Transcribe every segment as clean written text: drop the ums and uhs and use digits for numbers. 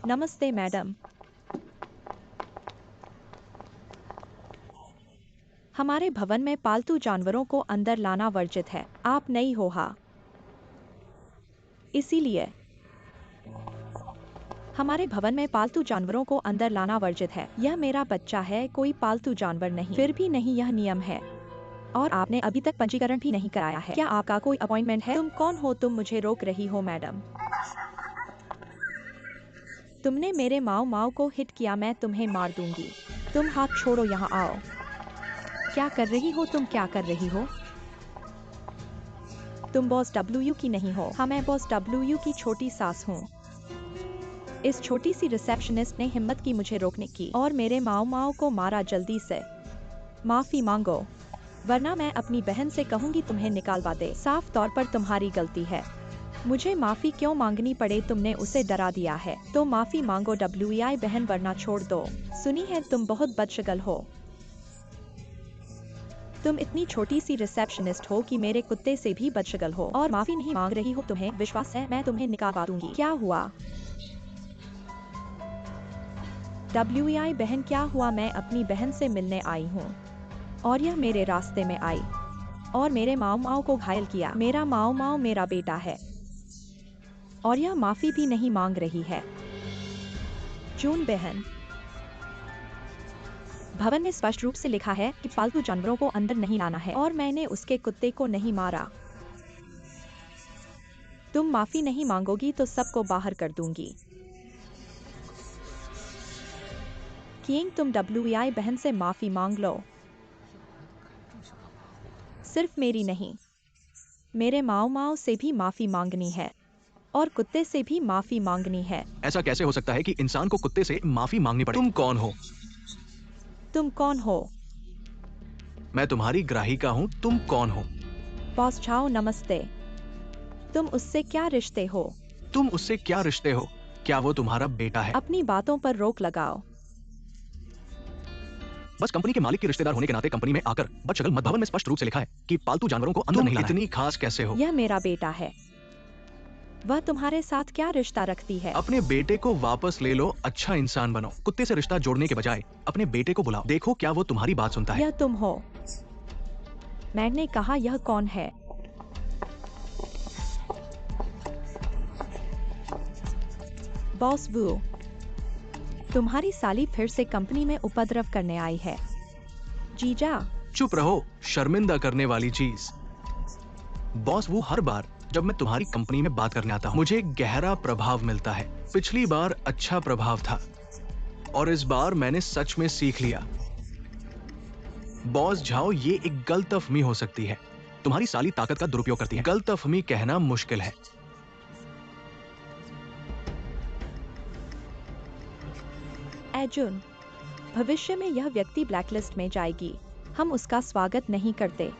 नमस्ते मैडम। हमारे भवन में पालतू जानवरों को अंदर लाना वर्जित है। आप नई हो हाँ, इसीलिए हमारे भवन में पालतू जानवरों को अंदर लाना वर्जित है। यह मेरा बच्चा है, कोई पालतू जानवर नहीं। फिर भी नहीं, यह नियम है। और आपने अभी तक पंजीकरण भी नहीं कराया है। क्या आपका कोई अपॉइंटमेंट है? तुम कौन हो? तुम मुझे रोक रही हो मैडम। तुमने मेरे माऊ माऊ को हिट किया, मैं तुम्हें मार दूंगी। तुम हाथ छोड़ो, यहाँ आओ। क्या कर रही हो तुम? क्या कर रही हो? तुम बॉस डब्ल्यू की नहीं हो। हाँ, मैं बॉस डब्ल्यू की छोटी सास हूँ। इस छोटी सी रिसेप्शनिस्ट ने हिम्मत की मुझे रोकने की और मेरे माऊ माऊ को मारा। जल्दी से माफी मांगो, वरना मैं अपनी बहन से कहूंगी तुम्हें निकालवा दे। साफ तौर पर तुम्हारी गलती है। मुझे माफी क्यों मांगनी पड़े? तुमने उसे डरा दिया है तो माफी मांगो डब्ल्यूआई बहन, वरना छोड़ दो। सुनी है, तुम बहुत बदशगल हो। तुम इतनी छोटी सी रिसेप्शनिस्ट हो कि मेरे कुत्ते से भी बदशगल हो और माफी नहीं मांग रही हो। तुम्हें विश्वास है मैं तुम्हें निकालवा दूंगी। क्या हुआ डब्ल्यूआई बहन, क्या हुआ? मैं अपनी बहन से मिलने आई हूँ और यह मेरे रास्ते में आई और मेरे माऊ माऊ को घायल किया। मेरा माऊ माऊ मेरा बेटा है और यह माफी भी नहीं मांग रही है। जून बहन, भवन में स्पष्ट रूप से लिखा है कि पालतू जानवरों को अंदर नहीं लाना है और मैंने उसके कुत्ते को नहीं मारा। तुम माफी नहीं मांगोगी तो सबको बाहर कर दूंगी। किंग, तुम डब्ल्यूआई बहन से माफी मांग लो। सिर्फ मेरी नहीं, मेरे माऊ माऊ से भी माफी मांगनी है और कुत्ते से भी माफी मांगनी है। ऐसा कैसे हो सकता है कि इंसान को कुत्ते से माफी मांगनी पड़े? तुम कौन हो? तुम कौन हो? मैं तुम्हारी ग्राहिका हूँ। तुम कौन हो? बॉस झाओ, नमस्ते। तुम उससे क्या रिश्ते हो? तुम उससे क्या रिश्ते हो? क्या वो तुम्हारा बेटा है? अपनी बातों पर रोक लगाओ। बस कंपनी के मालिक के रिश्तेदार होने के नाते कंपनी में आकर बदशगल मत। भवन में स्पष्ट रूप से लिखा है कि पालतू जानवरों को अंदर नहीं लाना है। इतनी खास कैसे हो? यह मेरा बेटा है। वह तुम्हारे साथ क्या रिश्ता रखती है? अपने बेटे को वापस ले लो। अच्छा इंसान बनो। कुत्ते से रिश्ता जोड़ने के बजाय अपने बेटे को बुलाओ। देखो क्या वो तुम्हारी बात सुनता है। यह तुम हो। मैंने कहा, यह कौन है? बॉस वू, तुम्हारी साली फिर से कंपनी में उपद्रव करने आई है। जीजा, चुप रहो, शर्मिंदा करने वाली चीज। बॉस वो, हर बार जब मैं तुम्हारी कंपनी में बात करने आता हूँ मुझे गहरा प्रभाव मिलता है। पिछली बार अच्छा प्रभाव था और इस बार मैंने सच में सीख लिया। बॉस झाओ, ये एक गलतफहमी हो सकती है। तुम्हारी साली ताकत का दुरुपयोग करती है। गलतफहमी कहना मुश्किल है। अर्जुन, भविष्य में यह व्यक्ति ब्लैकलिस्ट में जाएगी। हम उसका स्वागत नहीं करते।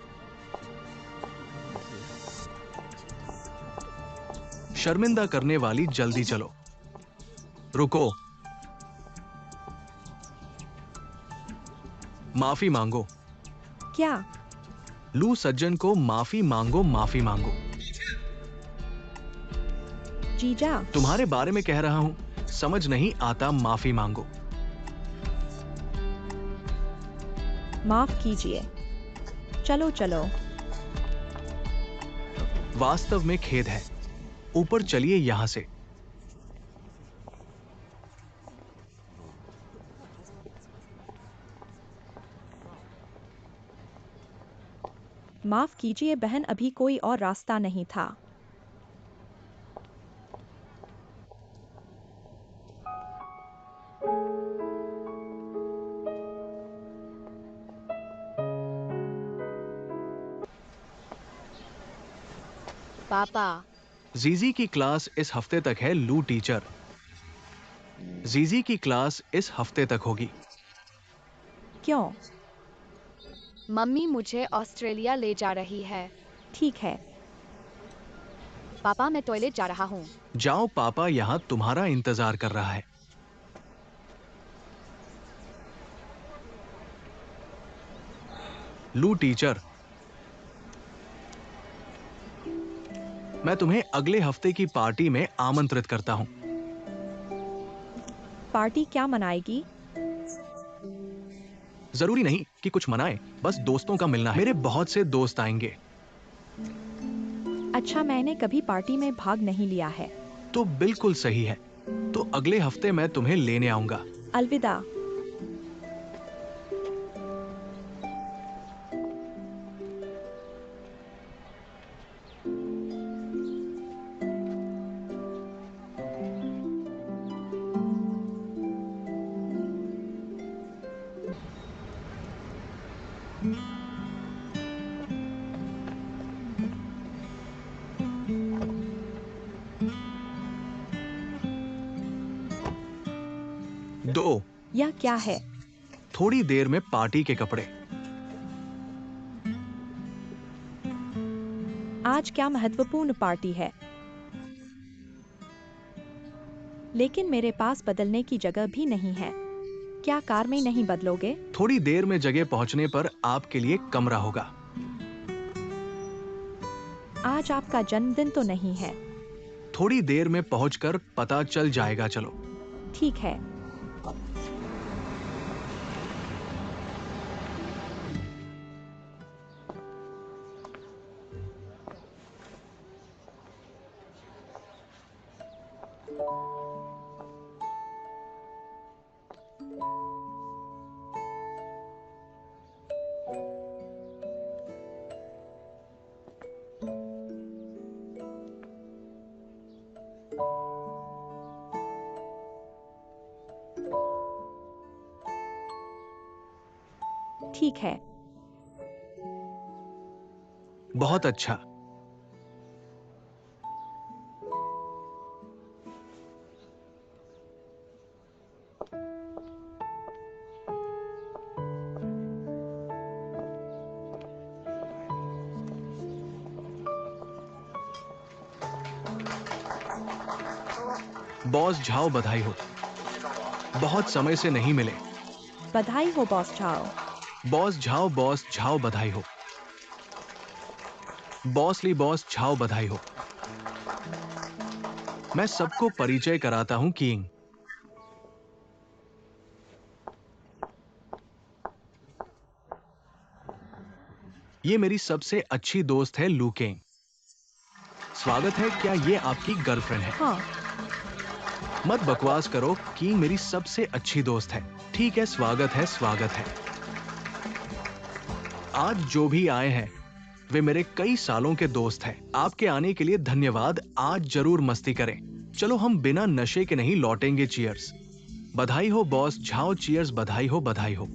शर्मिंदा करने वाली, जल्दी चलो। रुको, माफी मांगो। क्या? लू सज्जन को माफी मांगो, माफी मांगो। जीजा, तुम्हारे बारे में कह रहा हूं, समझ नहीं आता, माफी मांगो। माफ कीजिए। चलो चलो। वास्तव में खेद है। ऊपर चलिए यहां से। माफ कीजिए बहन, अभी कोई और रास्ता नहीं था। पापा, जीजी की क्लास इस हफ्ते तक है। लू टीचर, जीजी की क्लास इस हफ्ते तक होगी। क्यों? मम्मी मुझे ऑस्ट्रेलिया ले जा रही है। ठीक है। पापा, मैं टॉयलेट जा रहा हूँ। जाओ, पापा यहां तुम्हारा इंतजार कर रहा है। लू टीचर, मैं तुम्हें अगले हफ्ते की पार्टी में आमंत्रित करता हूं। पार्टी क्या मनाएगी? जरूरी नहीं कि कुछ मनाए, बस दोस्तों का मिलना है। मेरे बहुत से दोस्त आएंगे। अच्छा, मैंने कभी पार्टी में भाग नहीं लिया है। तो बिल्कुल सही है। तो अगले हफ्ते मैं तुम्हें लेने आऊंगा। अलविदा। दो। यह क्या है? थोड़ी देर में पार्टी के कपड़े। आज क्या महत्वपूर्ण पार्टी है? लेकिन मेरे पास बदलने की जगह भी नहीं है। क्या कार में नहीं बदलोगे? थोड़ी देर में जगह पहुंचने पर आपके लिए कमरा होगा। आज आपका जन्मदिन तो नहीं है? थोड़ी देर में पहुंचकर पता चल जाएगा। चलो। ठीक है। ठीक है। बहुत अच्छा। बॉस झाओ, बधाई हो। बहुत समय से नहीं मिले। बधाई हो boss Zhao. Boss Zhao, boss Zhao, बधाई हो। बॉस ली, बॉस झाओ, बधाई हो। मैं सबको परिचय कराता हूं, किंग। ये मेरी सबसे अच्छी दोस्त है, लू किंग। स्वागत है। क्या ये आपकी गर्लफ्रेंड है? हाँ। मत बकवास करो, किंग मेरी सबसे अच्छी दोस्त है। ठीक है, स्वागत है, स्वागत है। आज जो भी आए हैं वे मेरे कई सालों के दोस्त हैं। आपके आने के लिए धन्यवाद। आज जरूर मस्ती करें। चलो, हम बिना नशे के नहीं लौटेंगे। चीयर्स। बधाई हो बॉस झाओ। चीयर्स। बधाई हो, बधाई हो।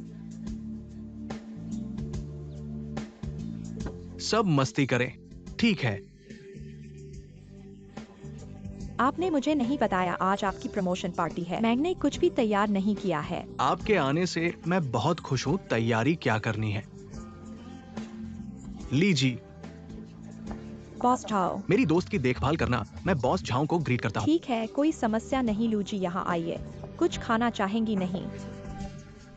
सब मस्ती करें। ठीक है। आपने मुझे नहीं बताया आज आपकी प्रमोशन पार्टी है। मैंने कुछ भी तैयार नहीं किया है। आपके आने से मैं बहुत खुश हूं। तैयारी क्या करनी है? लीजिए। Boss Zhao. मेरी दोस्त की देखभाल करना। मैं बॉस झाओ को ग्रीट करता हूं। ठीक है, कोई समस्या नहीं। लूजी, यहाँ आइए। कुछ खाना चाहेंगी? नहीं।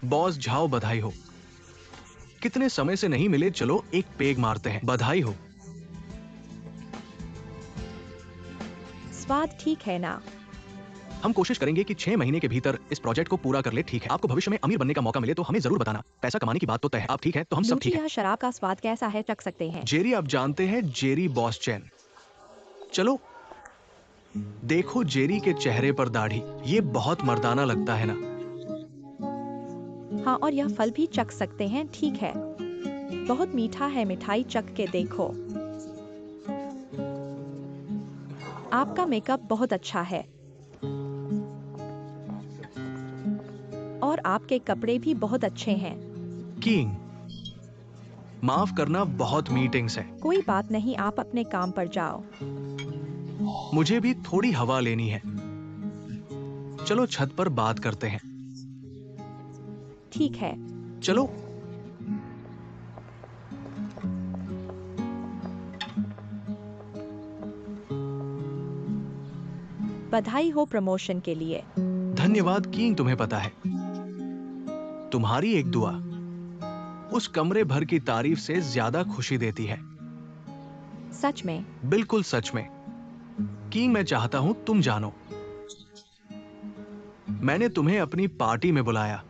बॉस झाओ, बधाई हो। कितने समय से नहीं मिले। चलो एक पेग मारते हैं। बधाई हो। स्वाद ठीक है ना? हम कोशिश करेंगे कि 6 महीने के भीतर इस प्रोजेक्ट को पूरा कर ले। ठीक है। आपको भविष्य में अमीर बनने का मौका मिले तो हमें जरूर बताना। पैसा कमाने की बात तो तय है। आप ठीक है? तो हम सब लूजी, ठीक है। यह शराब का स्वाद कैसा है? चख सकते हैं? जेरी, आप जानते हैं जेरी बॉस चैन। चलो देखो जेरी के चेहरे पर दाढ़ी। ये बहुत मर्दाना लगता है ना? हाँ, और यह फल भी चख सकते हैं? ठीक है। बहुत मीठा है। मिठाई चख के देखो। आपका मेकअप बहुत अच्छा है। और आपके कपड़े भी बहुत अच्छे हैं। किंग, माफ करना, बहुत मीटिंग्स हैं। कोई बात नहीं, आप अपने काम पर जाओ। मुझे भी थोड़ी हवा लेनी है। चलो छत पर बात करते हैं। ठीक है। चलो। बधाई हो प्रमोशन के लिए। धन्यवाद किंग। तुम्हें पता है, तुम्हारी एक दुआ उस कमरे भर की तारीफ से ज्यादा खुशी देती है। सच में? बिल्कुल सच में। किंग, मैं चाहता हूं तुम जानो। मैंने तुम्हें अपनी पार्टी में बुलाया।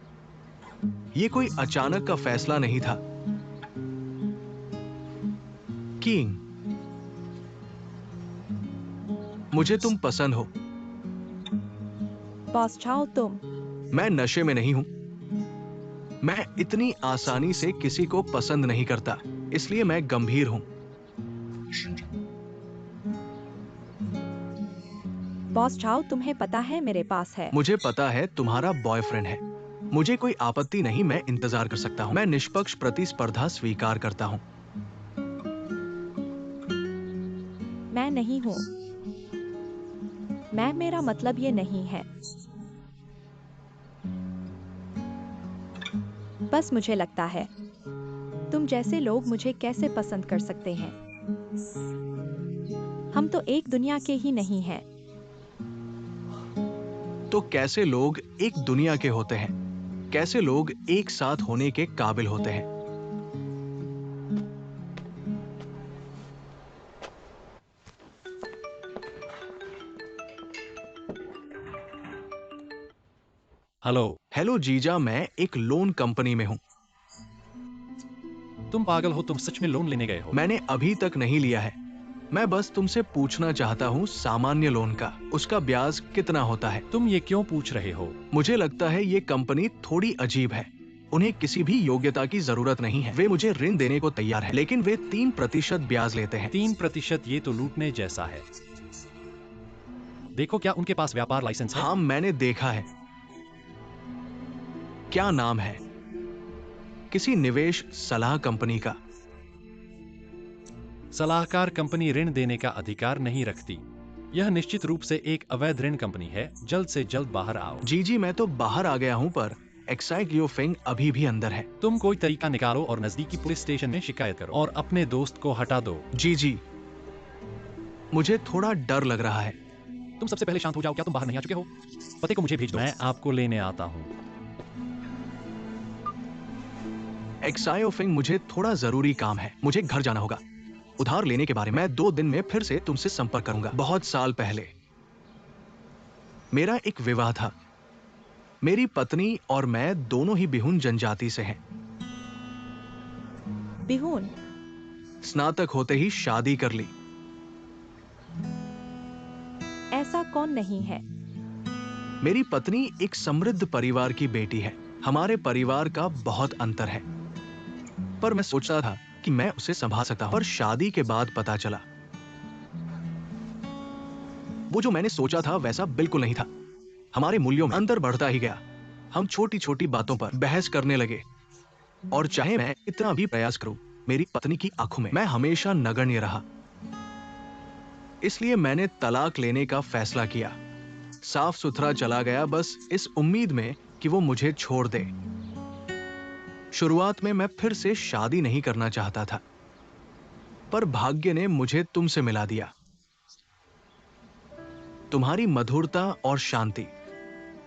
ये कोई अचानक का फैसला नहीं था। किंग, मुझे तुम पसंद हो। बॉस चाओ तुम। मैं नशे में नहीं हूं। मैं इतनी आसानी से किसी को पसंद नहीं करता, इसलिए मैं गंभीर हूं। बॉस चाओ तुम्हें पता है मेरे पास है। मुझे पता है तुम्हारा बॉयफ्रेंड है। मुझे कोई आपत्ति नहीं, मैं इंतजार कर सकता हूं। मैं निष्पक्ष प्रतिस्पर्धा स्वीकार करता हूं। मैं नहीं हूँ। मेरा मतलब ये नहीं है। बस मुझे लगता है तुम जैसे लोग मुझे कैसे पसंद कर सकते हैं। हम तो एक दुनिया के ही नहीं हैं। तो कैसे लोग एक दुनिया के होते हैं? कैसे लोग एक साथ होने के काबिल होते हैं? हेलो। हेलो जीजा, मैं एक लोन कंपनी में हूं। तुम पागल हो, तुम सच में लोन लेने गए हो? मैंने अभी तक नहीं लिया है। मैं बस तुमसे पूछना चाहता हूं, सामान्य लोन का उसका ब्याज कितना होता है? तुम ये क्यों पूछ रहे हो? मुझे लगता है ये कंपनी थोड़ी अजीब है। उन्हें किसी भी योग्यता की जरूरत नहीं है। वे मुझे ऋण देने को तैयार है, लेकिन वे 3% ब्याज लेते हैं। 3%? ये तो लूटने जैसा है। देखो, क्या उनके पास व्यापार लाइसेंस है? हाँ, मैंने देखा है। क्या नाम है? किसी निवेश सलाह कंपनी का। सलाहकार कंपनी ऋण देने का अधिकार नहीं रखती। यह निश्चित रूप से एक अवैध ऋण कंपनी है। जल्द से जल्द बाहर आओ। जी, मैं तो बाहर आ गया हूँ, पर एक्साइक योफेंग अभी भी अंदर है। तुम कोई तरीका निकालो और नजदीकी पुलिस स्टेशन में शिकायत करो और अपने दोस्त को हटा दो। जी, मुझे थोड़ा डर लग रहा है। तुम सबसे पहले शांत हो जाओ। क्या तुम बाहर नहीं आ चुके हो? पते को मुझे भेज दो, मैं आपको लेने आता हूँ। एक्सायोफिंग, मुझे थोड़ा जरूरी काम है। मुझे घर जाना होगा। उधार लेने के बारे में 2 दिन में फिर से तुमसे संपर्क करूंगा। बहुत साल पहले मेरा एक विवाह था। मेरी पत्नी और मैं दोनों ही बिहुन जनजाति से हैं। बिहुन? स्नातक होते ही शादी कर ली। ऐसा कौन नहीं है? मेरी पत्नी एक समृद्ध परिवार की बेटी है। हमारे परिवार का बहुत अंतर है, पर मैं सोचता था कि मैं उसे संभाल सकता हूं। पर शादी के बाद पता चला, वो जो मैंने सोचा था वैसा बिल्कुल नहीं था। हमारे मूल्यों में अंतर बढ़ता ही गया। हम छोटी छोटी बातों पर बहस करने लगे, और चाहे मैं इतना भी प्रयास करूं, मेरी पत्नी की आंखों में मैं हमेशा नगण्य रहा। इसलिए मैंने तलाक लेने का फैसला किया। साफ सुथरा चला गया, बस इस उम्मीद में कि वो मुझे छोड़ दे। शुरुआत में मैं फिर से शादी नहीं करना चाहता था, पर भाग्य ने मुझे तुमसे मिला दिया। तुम्हारी मधुरता और शांति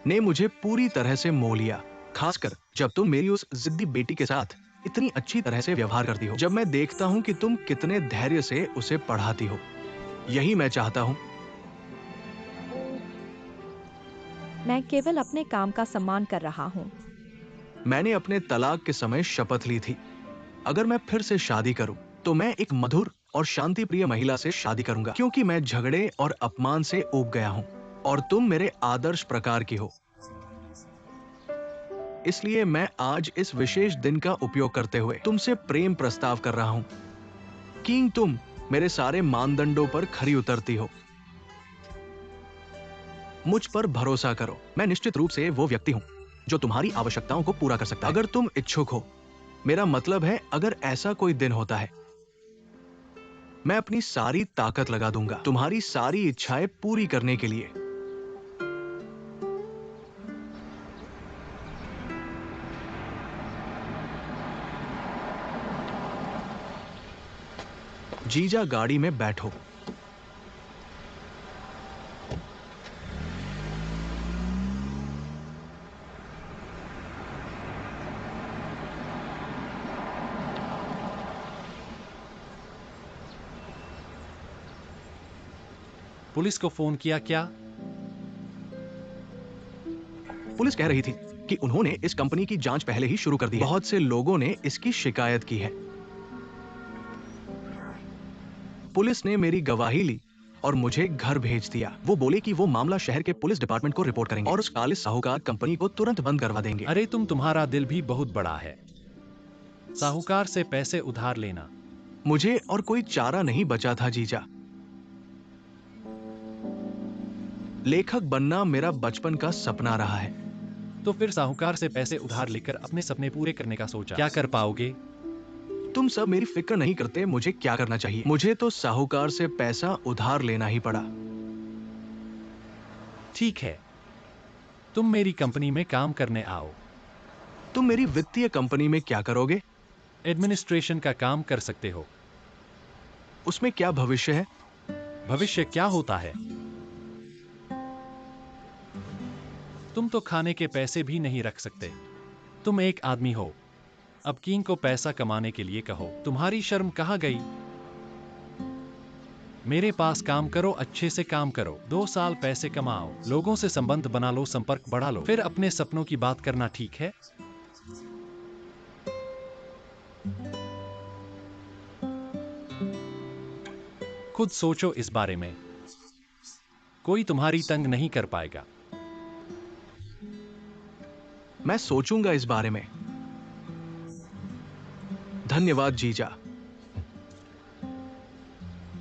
ने मुझे पूरी तरह से मोह लिया, खासकर जब तुम मेरी उस जिद्दी बेटी के साथ इतनी अच्छी तरह से व्यवहार करती हो। जब मैं देखता हूं कि तुम कितने धैर्य से उसे पढ़ाती हो, यही मैं चाहता हूं। मैं केवल अपने काम का सम्मान कर रहा हूँ। मैंने अपने तलाक के समय शपथ ली थी, अगर मैं फिर से शादी करूं तो मैं एक मधुर और शांति प्रिय महिला से शादी करूंगा, क्योंकि मैं झगड़े और अपमान से ऊब गया हूं और तुम मेरे आदर्श प्रकार की हो। इसलिए मैं आज इस विशेष दिन का उपयोग करते हुए तुमसे प्रेम प्रस्ताव कर रहा हूं। किंग, तुम मेरे सारे मानदंडों पर खरी उतरती हो। मुझ पर भरोसा करो। मैं निश्चित रूप से वो व्यक्ति हूं जो तुम्हारी आवश्यकताओं को पूरा कर सकता है, अगर तुम इच्छुक हो। मेरा मतलब है, अगर ऐसा कोई दिन होता है, मैं अपनी सारी ताकत लगा दूंगा तुम्हारी सारी इच्छाएं पूरी करने के लिए। जीजा, गाड़ी में बैठो। पुलिस को फोन किया क्या? पुलिस कह रही थी कि उन्होंने इस कंपनी की जांच पहले ही शुरू कर दी है। बहुत से लोगों ने इसकी शिकायत की है। पुलिस ने मेरी गवाही ली और मुझे घर भेज दिया। वो बोले कि वो मामला शहर के पुलिस डिपार्टमेंट को रिपोर्ट करेंगे और उस काले साहूकार कंपनी को तुरंत बंद करवा देंगे। अरे तुम्हारा दिल भी बहुत बड़ा है। साहूकार से पैसे उधार लेना। मुझे और कोई चारा नहीं बचा था जीजा। लेखक बनना मेरा बचपन का सपना रहा है। तो फिर साहूकार से पैसे उधार लेकर अपने सपने पूरे करने का सोचा। क्या कर पाओगे? तुम सब मेरी फिक्र नहीं करते मुझे क्या करना चाहिए। मुझे तो साहूकार से पैसा उधार लेना ही पड़ा। ठीक है, तुम मेरी कंपनी में काम करने आओ। तुम मेरी वित्तीय कंपनी में क्या करोगे? एडमिनिस्ट्रेशन का काम कर सकते हो। उसमें क्या भविष्य है? भविष्य क्या होता है? तुम तो खाने के पैसे भी नहीं रख सकते। तुम एक आदमी हो। अब किंग को पैसा कमाने के लिए कहो। तुम्हारी शर्म कहाँ गई? मेरे पास काम करो, अच्छे से काम करो, 2 साल पैसे कमाओ, लोगों से संबंध बना लो, संपर्क बढ़ा लो, फिर अपने सपनों की बात करना, ठीक है? खुद सोचो इस बारे में। कोई तुम्हारी तंग नहीं कर पाएगा। मैं सोचूंगा इस बारे में। धन्यवाद जीजा।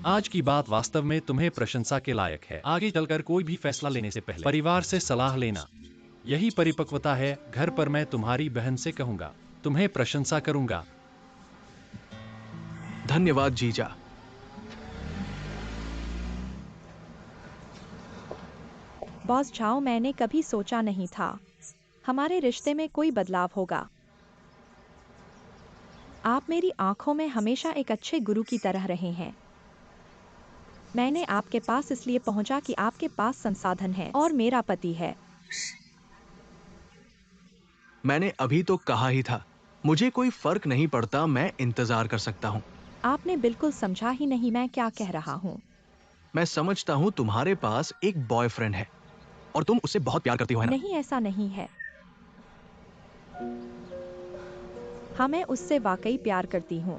आज की बात वास्तव में तुम्हें प्रशंसा के लायक है। आगे चलकर कोई भी फैसला लेने से पहले परिवार से सलाह लेना, यही परिपक्वता है। घर पर मैं तुम्हारी बहन से कहूंगा, तुम्हें प्रशंसा करूंगा। धन्यवाद जीजा। बॉस झाओ, मैंने कभी सोचा नहीं था हमारे रिश्ते में कोई बदलाव होगा। आप मेरी आंखों में हमेशा एक अच्छे गुरु की तरह रहे हैं। मैंने आपके पास इसलिए पहुंचा कि आपके पास संसाधन है और मेरा पति है। मैंने अभी तो कहा ही था, मुझे कोई फर्क नहीं पड़ता, मैं इंतजार कर सकता हूं। आपने बिल्कुल समझा ही नहीं मैं क्या कह रहा हूं। मैं समझता हूं तुम्हारे पास एक बॉयफ्रेंड है और तुम उससे बहुत प्यार करती हो, है ना? नहीं, ऐसा नहीं है। हाँ, मैं उससे वाकई प्यार करती हूँ।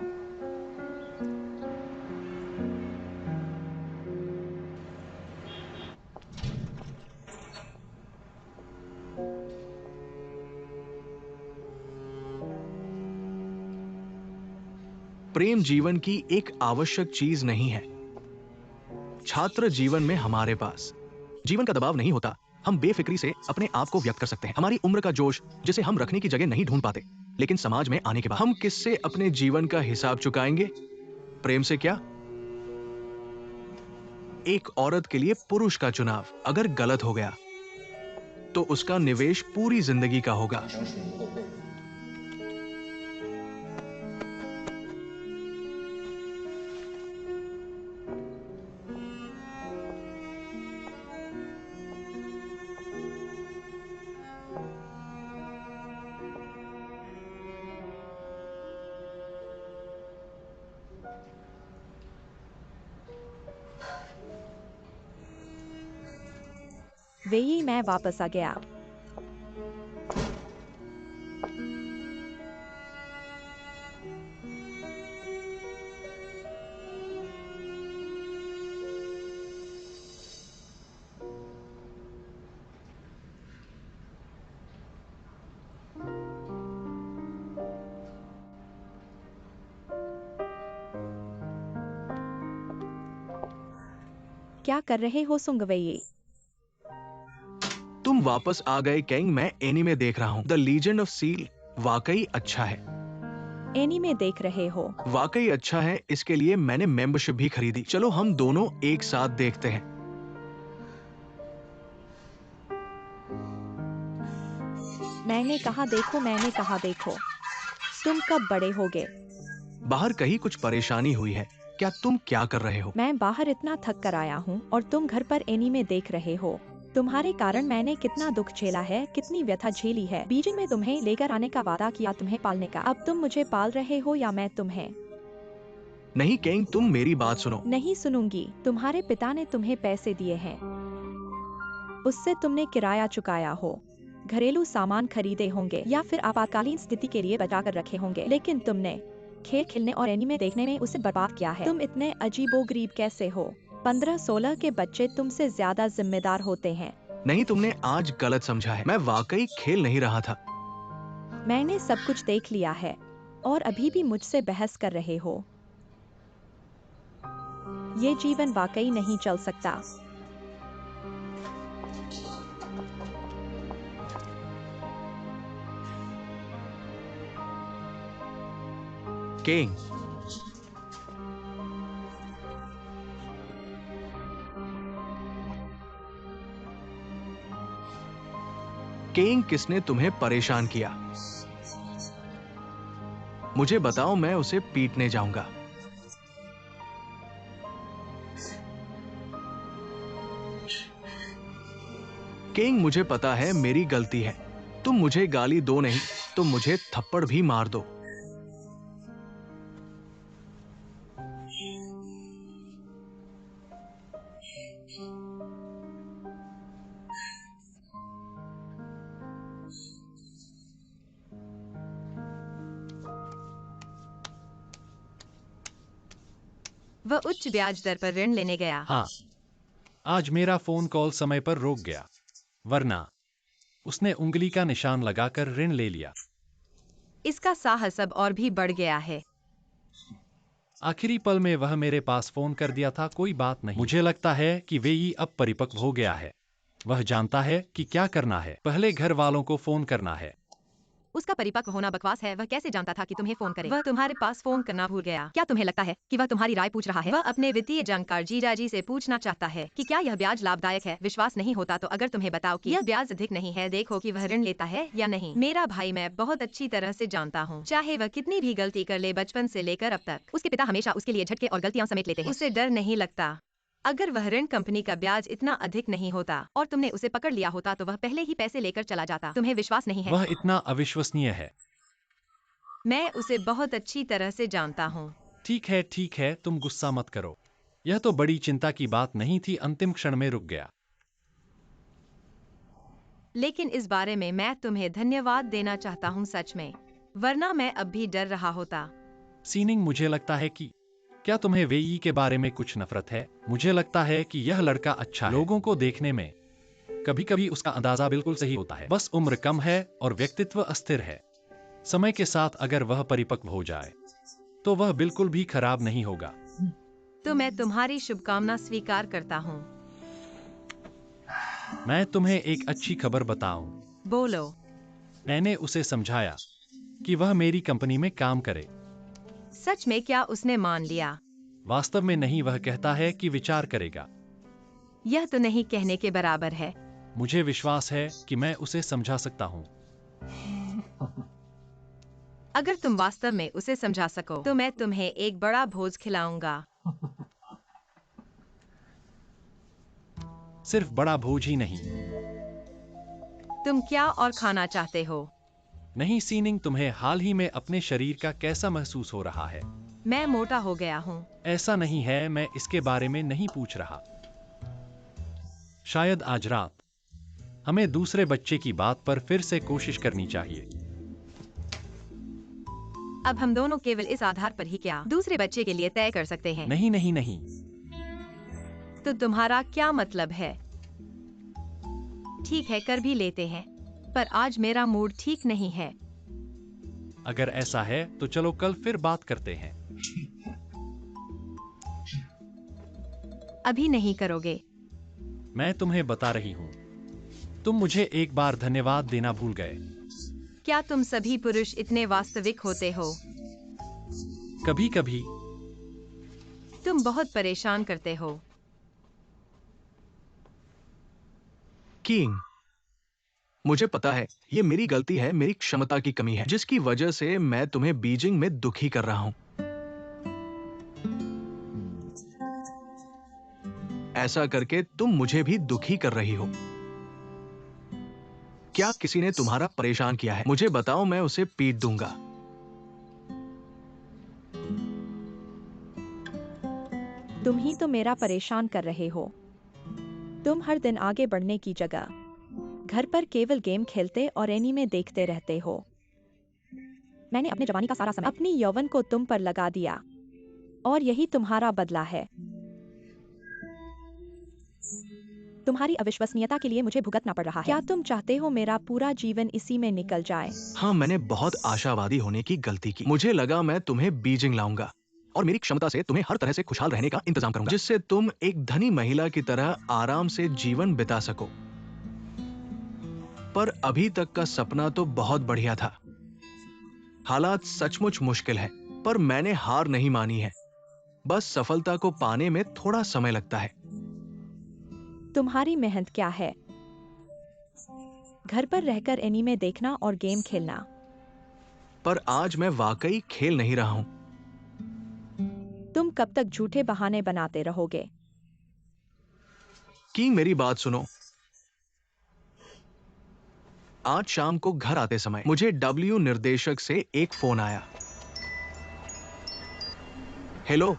प्रेम जीवन की एक आवश्यक चीज नहीं है। छात्र जीवन में हमारे पास जीवन का दबाव नहीं होता। हम बेफिक्री से अपने आप को व्यक्त कर सकते हैं। हमारी उम्र का जोश जिसे हम रखने की जगह नहीं ढूंढ पाते, लेकिन समाज में आने के बाद हम किससे अपने जीवन का हिसाब चुकाएंगे? प्रेम से क्या? एक औरत के लिए पुरुष का चुनाव अगर गलत हो गया तो उसका निवेश पूरी जिंदगी का होगा। वही मैं वापस आ गया। क्या कर रहे हो सुंगवैये? तुम वापस आ गए कैंग। मैं एनीमे देख रहा हूँ। द लीजेंड ऑफ सील वाकई अच्छा है। एनीमे देख रहे हो? वाकई अच्छा है, इसके लिए मैंने मेंबरशिप भी खरीदी। चलो हम दोनों एक साथ देखते हैं। मैंने कहा देखो, मैंने कहा देखो। तुम कब बड़े होगे? बाहर कहीं कुछ परेशानी हुई है क्या? तुम क्या कर रहे हो? मैं बाहर इतना थक कर आया हूँ और तुम घर पर एनीमे देख रहे हो। तुम्हारे कारण मैंने कितना दुख झेला है, कितनी व्यथा झेली है। बीजिंग में तुम्हें लेकर आने का वादा किया, तुम्हें पालने का। अब तुम मुझे पाल रहे हो या मैं तुम्हें? नहीं कैंग, तुम मेरी बात सुनो। नहीं सुनूंगी। तुम्हारे पिता ने तुम्हें पैसे दिए हैं, उससे तुमने किराया चुकाया हो। घरेलू सामान खरीदे होंगे या फिर आपातकालीन स्थिति के लिए बचा कर रखे होंगे, लेकिन तुमने खेल खेलने और एनीमे देखने में उसे बर्बाद किया है। तुम इतने अजीबोगरीब कैसे हो? 15-16 के बच्चे तुमसे ज्यादा जिम्मेदार होते हैं। नहीं, तुमने आज गलत समझा है। मैं वाकई खेल नहीं रहा था। मैंने सब कुछ देख लिया है और अभी भी मुझसे बहस कर रहे हो। ये जीवन वाकई नहीं चल सकता। किंग, किंग, किसने तुम्हें परेशान किया? मुझे बताओ, मैं उसे पीटने जाऊंगा। किंग, मुझे पता है मेरी गलती है। तुम मुझे गाली दो नहीं, तुम मुझे थप्पड़ भी मार दो। वह उच्च ब्याज दर पर ऋण लेने गया। हाँ, आज मेरा फोन कॉल समय पर रोक गया, वरना उसने उंगली का निशान लगाकर ऋण ले लिया। इसका साहस अब और भी बढ़ गया है। आखिरी पल में वह मेरे पास फोन कर दिया था। कोई बात नहीं, मुझे लगता है कि वेई अब परिपक्व हो गया है। वह जानता है कि क्या करना है। पहले घर वालों को फोन करना है। उसका परिपक्व होना बकवास है। वह कैसे जानता था कि तुम्हें फोन करे? वह तुम्हारे पास फोन करना भूल गया। क्या तुम्हें लगता है कि वह तुम्हारी राय पूछ रहा है? वह अपने वित्तीय जानकार जीजाजी से पूछना चाहता है कि क्या यह ब्याज लाभदायक है। विश्वास नहीं होता तो अगर तुम्हें बताओ कि यह ब्याज अधिक नहीं है, देखो कि वह ऋण लेता है या नहीं। मेरा भाई मैं बहुत अच्छी तरह से जानता हूँ, चाहे वह कितनी भी गलती कर ले बचपन से लेकर अब तक, उसके पिता हमेशा उसके लिए झटके और गलतियाँ समेट लेते हैं। उसे डर नहीं लगता। अगर वह ऋण कंपनी का ब्याज इतना अधिक नहीं होता और तुमने उसे पकड़ लिया होता तो वह पहले ही पैसे लेकर चला जाता। तुम्हें विश्वास नहीं है? वह इतना अविश्वसनीय है। मैं उसे बहुत अच्छी तरह से जानता हूँ। ठीक है, तुम गुस्सा मत करो। यह तो बड़ी चिंता की बात नहीं थी। अंतिम क्षण में रुक गया। लेकिन इस बारे में मैं तुम्हें धन्यवाद देना चाहता हूँ, सच में, वरना मैं अब भी डर रहा होता। सीनिंग, मुझे लगता है कि क्या तुम्हें वेई के बारे में कुछ नफरत है? मुझे लगता है कि यह लड़का अच्छा है। लोगों को देखने में कभी कभी उसका अंदाजा बिल्कुल सही होता है। बस उम्र कम है और व्यक्तित्व अस्थिर है। समय के साथ अगर वह परिपक्व हो जाए तो वह बिल्कुल भी खराब नहीं होगा। तो मैं तुम्हारी शुभकामना स्वीकार करता हूँ। मैं तुम्हें एक अच्छी खबर बताऊं। बोलो। मैंने उसे समझाया कि वह मेरी कंपनी में काम करे। सच में? क्या उसने मान लिया? वास्तव में नहीं, वह कहता है कि विचार करेगा। यह तो नहीं कहने के बराबर है। मुझे विश्वास है कि मैं उसे समझा सकता हूँ। अगर तुम वास्तव में उसे समझा सको तो मैं तुम्हें एक बड़ा भोज खिलाऊंगा। सिर्फ बड़ा भोज ही नहीं। तुम क्या और खाना चाहते हो? नहीं सीनिंग, तुम्हें हाल ही में अपने शरीर का कैसा महसूस हो रहा है? मैं मोटा हो गया हूँ। ऐसा नहीं है, मैं इसके बारे में नहीं पूछ रहा। शायद आज रात हमें दूसरे बच्चे की बात पर फिर से कोशिश करनी चाहिए। अब हम दोनों केवल इस आधार पर ही क्या दूसरे बच्चे के लिए तय कर सकते हैं? नहीं नहीं नहीं। तो तुम्हारा क्या मतलब है? ठीक है, कर भी लेते हैं, पर आज मेरा मूड ठीक नहीं है। अगर ऐसा है तो चलो कल फिर बात करते हैं। अभी नहीं करोगे? मैं तुम्हें बता रही हूँ। तुम मुझे एक बार धन्यवाद देना भूल गए। क्या तुम सभी पुरुष इतने वास्तविक होते हो? कभी कभी। तुम बहुत परेशान करते हो। किंग, मुझे पता है ये मेरी गलती है, मेरी क्षमता की कमी है, जिसकी वजह से मैं तुम्हें बीजिंग में दुखी कर रहा हूं। ऐसा करके तुम मुझे भी दुखी कर रही हो। क्या किसी ने तुम्हारा परेशान किया है? मुझे बताओ, मैं उसे पीट दूंगा। तुम ही तो मेरा परेशान कर रहे हो। तुम हर दिन आगे बढ़ने की जगह घर पर केवल गेम खेलते और एनीमे देखते रहते हो। मैंने अपने जवानी का सारा समय अपनी यौवन को तुम पर लगा दिया और यही तुम्हारा बदला है। तुम्हारी अविश्वसनीयता के लिए मुझे भुगतना पड़ रहा है। क्या तुम चाहते हो मेरा पूरा जीवन इसी में निकल जाए? हाँ, मैंने बहुत आशावादी होने की गलती की। मुझे लगा मैं तुम्हें बीजिंग लाऊंगा और मेरी क्षमता से तुम्हें हर तरह से खुशहाल रहने का इंतजाम करूंगा, जिससे तुम एक धनी महिला की तरह आराम से जीवन बिता सको। पर अभी तक का सपना तो बहुत बढ़िया था। हालात सचमुच मुश्किल है, पर मैंने हार नहीं मानी है। बस सफलता को पाने में थोड़ा समय लगता है। तुम्हारी मेहनत क्या है? घर पर रहकर एनीमे देखना और गेम खेलना। पर आज मैं वाकई खेल नहीं रहा हूं। तुम कब तक झूठे बहाने बनाते रहोगे? कि मेरी बात सुनो। आज शाम को घर आते समय मुझे डब्ल्यू निर्देशक से एक फोन आया। हेलो।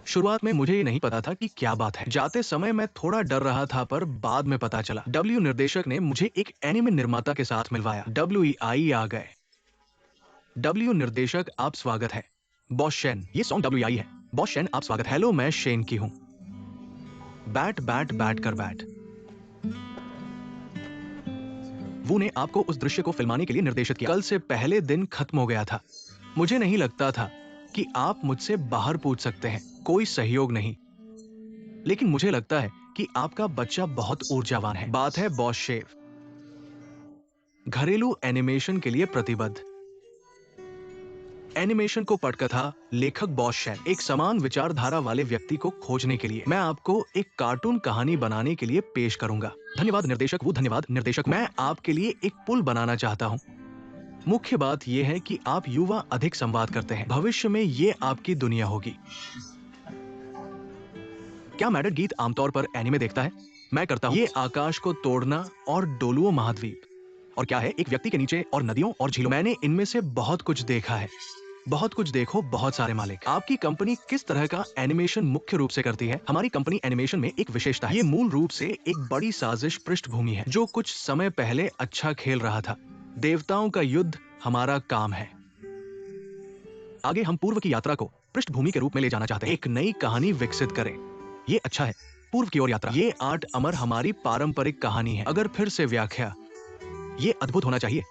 शुरुआत में मुझे नहीं पता था कि क्या बात है। जाते समय मैं थोड़ा डर रहा था, पर बाद में पता चला डब्ल्यू निर्देशक ने मुझे एक एनिमे निर्माता के साथ मिलवाया। WEI आ गए। डब्ल्यू निर्देशक, आप स्वागत है। बॉस शेन, ये सॉन्ग WEI है। बॉस शेन, आप स्वागत। हेलो, मैं शेन की हूं। बैठ बैठ बैठ कर बैठ। वो ने आपको उस दृश्य को फिल्माने के लिए निर्देशित किया। कल से पहले दिन खत्म हो गया था। मुझे नहीं लगता था कि आप मुझसे बाहर पूछ सकते हैं, कोई सहयोग नहीं। लेकिन मुझे लगता है कि आपका बच्चा बहुत ऊर्जावान है। बात है बॉस शेव, घरेलू एनिमेशन के लिए प्रतिबद्ध। एनिमेशन को पटकथा लेखक बॉस शेन एक समान विचारधारा वाले व्यक्ति को खोजने के लिए मैं आपको एक कार्टून कहानी बनाने के लिए पेश करूंगा। धन्यवाद निर्देशक। वो धन्यवाद निर्देशक। मैं आपके लिए एक पुल बनाना चाहता हूं। मुख्य बात यह है कि आप युवा अधिक संवाद करते हैं। भविष्य में ये आपकी दुनिया होगी। क्या मैडर गीत आमतौर पर एनीमे देखता है? मैं करता हूं। ये आकाश को तोड़ना और डोलुओ महाद्वीप। और क्या है एक व्यक्ति के नीचे और नदियों और झीलों। मैंने इनमें से बहुत कुछ देखा है। बहुत कुछ देखो, बहुत सारे मालिक। आपकी कंपनी किस तरह का एनिमेशन मुख्य रूप से करती है? हमारी कंपनी एनिमेशन में एक विशेषता है। ये मूल रूप से एक बड़ी साजिश पृष्ठभूमि है जो कुछ समय पहले अच्छा खेल रहा था। देवताओं का युद्ध हमारा काम है। आगे हम पूर्व की यात्रा को पृष्ठभूमि के रूप में ले जाना चाहते हैं। एक नई कहानी विकसित करें। ये अच्छा है, पूर्व की ओर यात्रा। ये 8 अमर हमारी पारंपरिक कहानी है। अगर फिर से व्याख्या, ये अद्भुत होना चाहिए।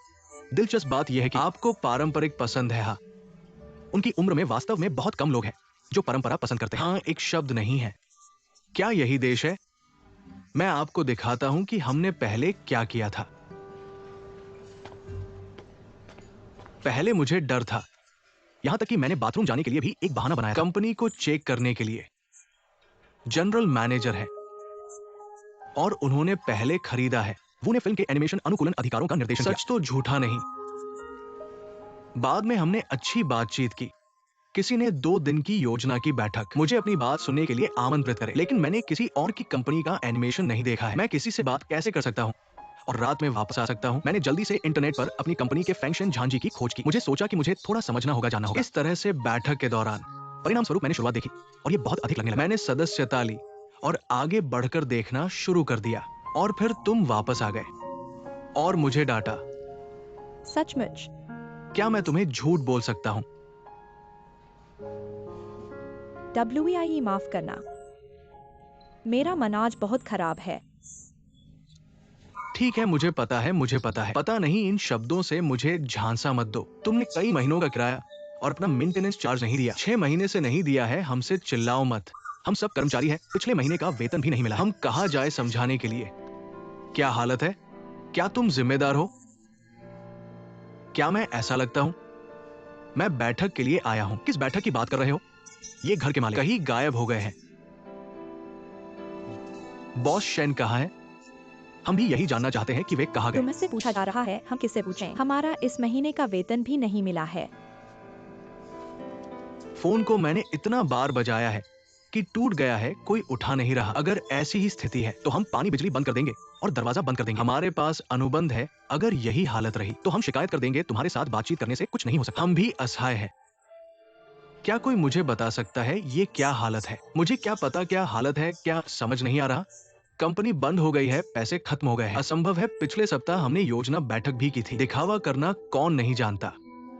दिलचस्प बात यह है कि आपको पारंपरिक पसंद है। हाँ, उनकी उम्र में वास्तव में बहुत कम लोग हैं जो परंपरा पसंद करते हैं। हाँ, एक शब्द नहीं है। क्या यही देश है? मैं आपको दिखाता हूं कि हमने पहले क्या किया था। पहले मुझे डर था, यहां तक कि मैंने बाथरूम जाने के लिए भी एक बहाना बनाया। कंपनी को चेक करने के लिए जनरल मैनेजर है और उन्होंने पहले खरीदा है। वो ने फिल्म के एनिमेशन अनुकूलन अधिकारों का निर्देशन किया। सच तो झूठा नहीं। बाद में हमने अच्छी बातचीत की। किसी ने 2 दिन की योजना की बैठक। मुझे अपनी बात सुनने के लिए आमंत्रित करे, लेकिन मैंने किसी और की कंपनी का एनिमेशन नहीं देखा है। मैं किसी से बात कैसे कर सकता हूँ और रात में वापस आ सकता हूँ? मैंने जल्दी से इंटरनेट पर अपनी कंपनी के फैंगशेन झांजी की खोज की। मुझे सोचा कि मुझे थोड़ा समझना होगा, जाना होगा। इस तरह से बैठक के दौरान परिणाम स्वरूप मैंने शुरुआत देखी और ये बहुत अधिक लगने लगा। मैंने सदस्यता ली और आगे बढ़कर देखना शुरू कर दिया और फिर तुम वापस आ गए और मुझे डांटा। सचमुच? क्या मैं तुम्हें झूठ बोल सकता हूँ? WEI, माफ करना, मेरा मन आज बहुत खराब है। ठीक है, मुझे पता है, मुझे पता है। पता नहीं, इन शब्दों से मुझे झांसा मत दो। तुमने कई महीनों का किराया और अपना मेंटेनेंस चार्ज नहीं दिया। 6 महीने से नहीं दिया है। हमसे चिल्लाओ मत। हम सब कर्मचारी हैं। पिछले महीने का वेतन भी नहीं मिला। हम कहाँ जाए समझाने के लिए? क्या हालत है? क्या तुम जिम्मेदार हो? क्या मैं ऐसा लगता हूं? मैं बैठक के लिए आया हूं। किस बैठक की बात कर रहे हो? ये घर के मालिक कहीं गायब हो गए हैं। बॉस शेन कहाँ है? हम भी यही जानना चाहते हैं कि वे कहाँ गए। तुमसे पूछा जा रहा है, हम किससे पूछें? हमारा इस महीने का वेतन भी नहीं मिला है। फोन को मैंने इतना बार बजाया है कि टूट गया है, कोई उठा नहीं रहा। अगर ऐसी ही स्थिति है तो हम पानी बिजली बंद कर देंगे और दरवाजा बंद कर देंगे। हमारे पास अनुबंध है। अगर यही हालत रही तो हम शिकायत कर देंगे। तुम्हारे साथ बातचीत करने से कुछ नहीं हो सकता। हम भी असहाय हैं। क्या कोई मुझे बता सकता है ये क्या हालत है? मुझे क्या पता क्या हालत है? क्या समझ नहीं आ रहा? कंपनी बंद हो गई है, पैसे खत्म हो गए हैं। असंभव है, पिछले सप्ताह हमने योजना बैठक भी की थी। दिखावा करना कौन नहीं जानता।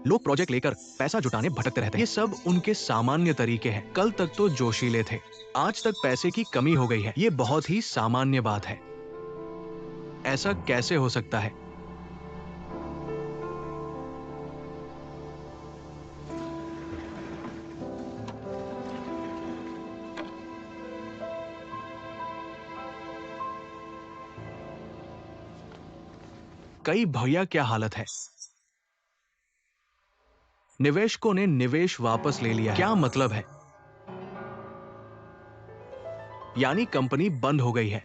लोग प्रोजेक्ट लेकर पैसा जुटाने भटकते रहते हैं। ये सब उनके सामान्य तरीके हैं। कल तक तो जोशीले थे, आज तक पैसे की कमी हो गई है। ये बहुत ही सामान्य बात है। ऐसा कैसे हो सकता है? कई भैया क्या हालत है। निवेशकों ने निवेश वापस ले लिया। क्या मतलब है? यानी कंपनी बंद हो गई है।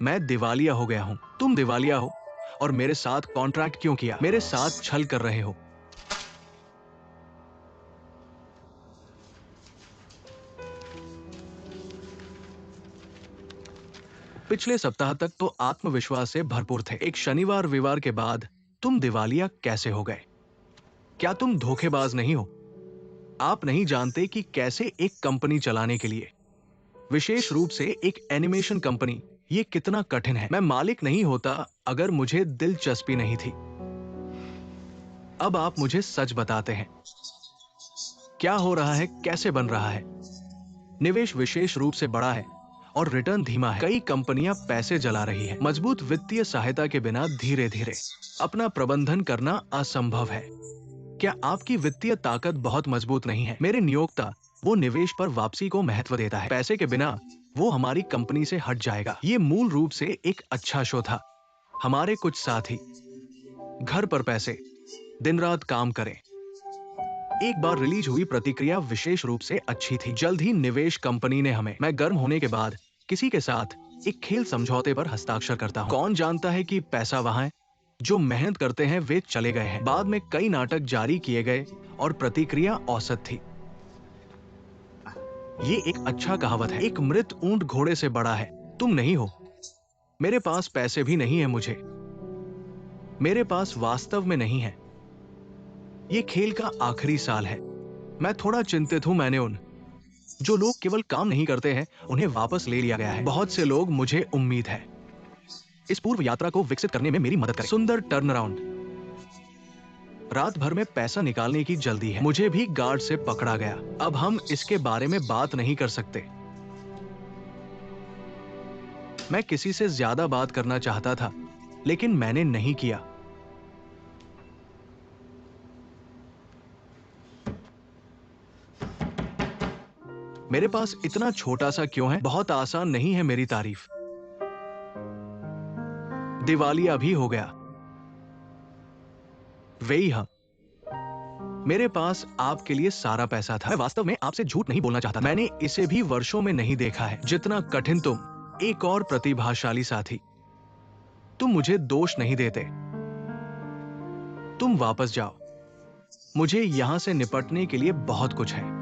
मैं दिवालिया हो गया हूं। तुम दिवालिया हो और मेरे साथ कॉन्ट्रैक्ट क्यों किया? मेरे साथ छल कर रहे हो। पिछले सप्ताह तक तो आत्मविश्वास से भरपूर थे। एक शनिवार रविवार के बाद तुम दिवालिया कैसे हो गए? क्या तुम धोखेबाज नहीं हो? आप नहीं जानते कि कैसे एक कंपनी चलाने के लिए, विशेष रूप से एक एनिमेशन कंपनी, ये कितना कठिन है। मैं मालिक नहीं होता अगर मुझे दिलचस्पी नहीं थी। अब आप मुझे सच बताते हैं, क्या हो रहा है, कैसे बन रहा है? निवेश विशेष रूप से बड़ा है और रिटर्न धीमा है। कई कंपनियां पैसे जला रही हैं। मजबूत वित्तीय सहायता के बिना धीरे धीरे अपना प्रबंधन करना असंभव है। क्या आपकी वित्तीय ताकत बहुत मजबूत नहीं है? मेरे नियोक्ता वो निवेश पर वापसी को महत्व देता है। पैसे के बिना वो हमारी कंपनी से हट जाएगा। ये मूल रूप से एक अच्छा शो था। हमारे कुछ साथी घर पर पैसे, दिन रात काम करें। एक बार रिलीज हुई प्रतिक्रिया विशेष रूप से अच्छी थी। जल्द ही निवेश कंपनी ने हमें, मैं गर्म होने के बाद किसी के साथ एक खेल समझौते पर हस्ताक्षर करता हूं। कौन जानता है कि पैसा वहां है, जो मेहनत करते हैं वे चले गए हैं। बाद में कई नाटक जारी किए गए और प्रतिक्रिया औसत थी। ये एक अच्छा कहावत है, एक मृत ऊंट घोड़े से बड़ा है। तुम नहीं हो। मेरे पास पैसे भी नहीं है, मेरे पास वास्तव में नहीं है। ये खेल का आखिरी साल है। मैं थोड़ा चिंतित हूं। मैंने जो लोग केवल काम नहीं करते हैं, उन्हें वापस ले लिया गया है। बहुत से लोग, मुझे उम्मीद है, इस पूर्व यात्रा को विकसित करने में मेरी मदद करें। सुंदर टर्न अराउंड। रात भर में पैसा निकालने की जल्दी है। मुझे भी गार्ड से पकड़ा गया। अब हम इसके बारे में बात नहीं कर सकते। मैं किसी से ज्यादा बात करना चाहता था, लेकिन मैंने नहीं किया। मेरे पास इतना छोटा सा क्यों है? बहुत आसान नहीं है मेरी तारीफ। दिवालिया भी हो गया। वही हाँ, मेरे पास आपके लिए सारा पैसा था। मैं वास्तव में आपसे झूठ नहीं बोलना चाहता। मैंने इसे भी वर्षों में नहीं देखा है जितना कठिन तुम। एक और प्रतिभाशाली साथी, तुम मुझे दोष नहीं देते। तुम वापस जाओ। मुझे यहां से निपटने के लिए बहुत कुछ है।